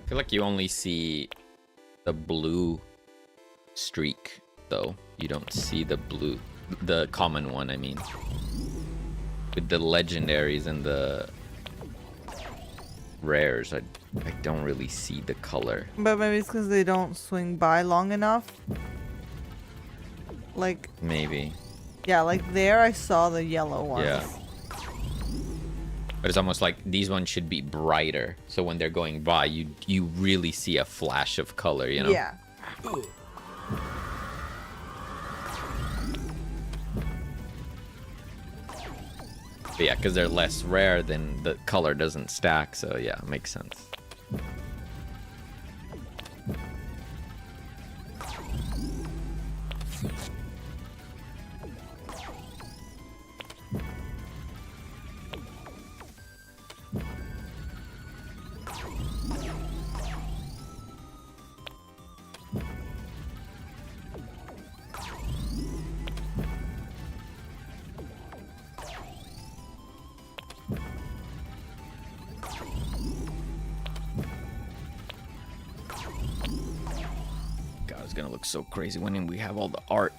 Speaker 1: I feel like you only see the blue streak, though. You don't see the blue, the common one, I mean. With the legendaries and the rares, I don't really see the color.
Speaker 2: But maybe it's because they don't swing by long enough. Like...
Speaker 1: Maybe.
Speaker 2: Yeah, like there I saw the yellow ones.
Speaker 1: Yeah. But it's almost like these ones should be brighter, so when they're going by, you really see a flash of color, you know?
Speaker 2: Yeah.
Speaker 1: But yeah, because they're less rare, then the color doesn't stack. So yeah, makes sense. It's gonna look so crazy when we have all the art.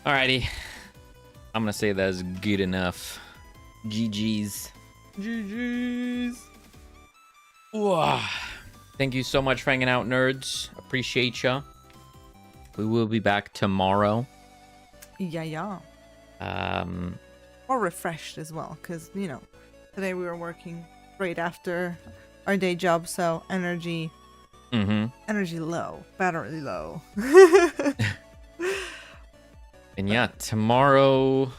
Speaker 1: Alrighty, I'm gonna say that's good enough. GG's.
Speaker 2: GG's.
Speaker 1: Wow. Thank you so much for hanging out, nerds. Appreciate ya. We will be back tomorrow.
Speaker 2: Yeah. Or refreshed as well, because, you know, today we were working right after our day job, so energy low, battery low.
Speaker 1: And yeah, tomorrow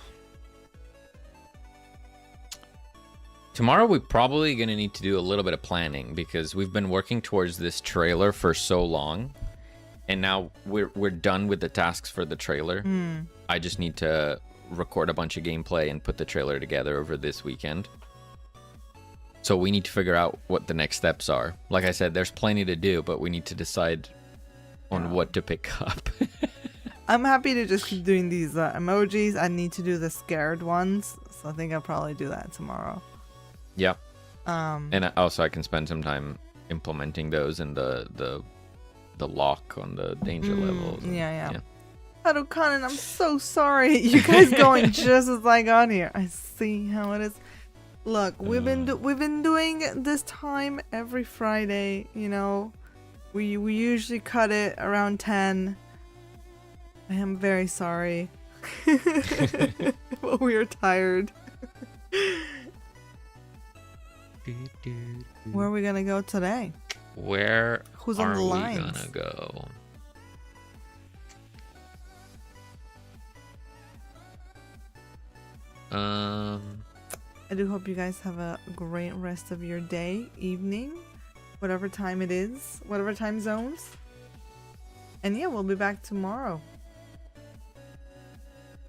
Speaker 1: we're probably going to need to do a little bit of planning because we've been working towards this trailer for so long. And now we're done with the tasks for the trailer. I just need to record a bunch of gameplay and put the trailer together over this weekend. So we need to figure out what the next steps are. Like I said, there's plenty to do, but we need to decide on what to pick up.
Speaker 2: I'm happy to just keep doing these emojis. I need to do the scared ones, so I think I'll probably do that tomorrow.
Speaker 1: Yeah. And also I can spend some time implementing those in the lock on the danger levels.
Speaker 2: Yeah. Harukanen, I'm so sorry. You guys going just as I got here. I see how it is. Look, we've been doing this time every Friday. You know, we usually cut it around 10. I am very sorry. But we are tired. Where are we gonna go today?
Speaker 1: Who's
Speaker 2: on the lines?
Speaker 1: Gonna go?
Speaker 2: I do hope you guys have a great rest of your day, evening, whatever time it is, whatever time zones. And yeah, we'll be back tomorrow.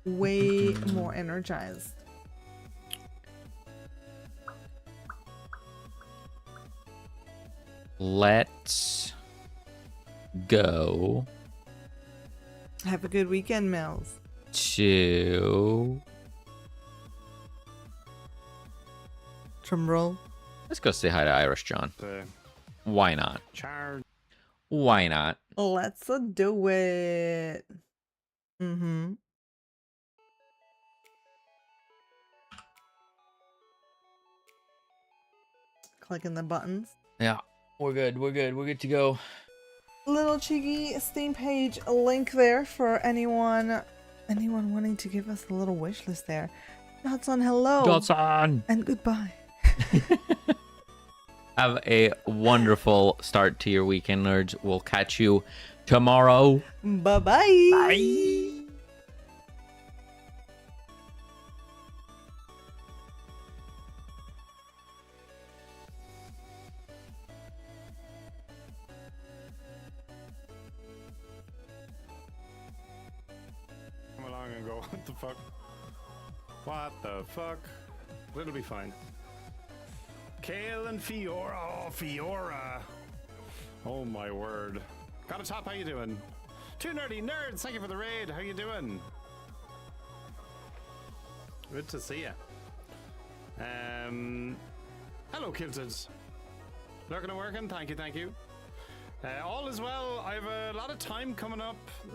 Speaker 2: Way more energized.
Speaker 1: Let's go.
Speaker 2: Have a good weekend, Mills.
Speaker 1: To
Speaker 2: Drum roll.
Speaker 1: Let's go say hi to Irish John. Why not? Why not?
Speaker 2: Let's do it. Clicking the buttons.
Speaker 1: Yeah, we're good. We're good to go.
Speaker 2: Little cheeky Steam page link there for anyone wanting to give us a little wish list there. Dots on hello.
Speaker 1: Dots on.
Speaker 2: And goodbye.
Speaker 1: Have a wonderful start to your weekend, nerds. We'll catch you tomorrow.
Speaker 2: Bye-bye.
Speaker 1: Bye.
Speaker 4: Come along and go, what the fuck? What the fuck? It'll be fine. Kale and Fiora. Oh, Fiora. Oh my word. Got a top, how you doing? Two nerdy nerds, thank you for the raid. How you doing? Good to see you. Hello, Kilted. Lurking and working, thank you. All is well. I have a lot of time coming up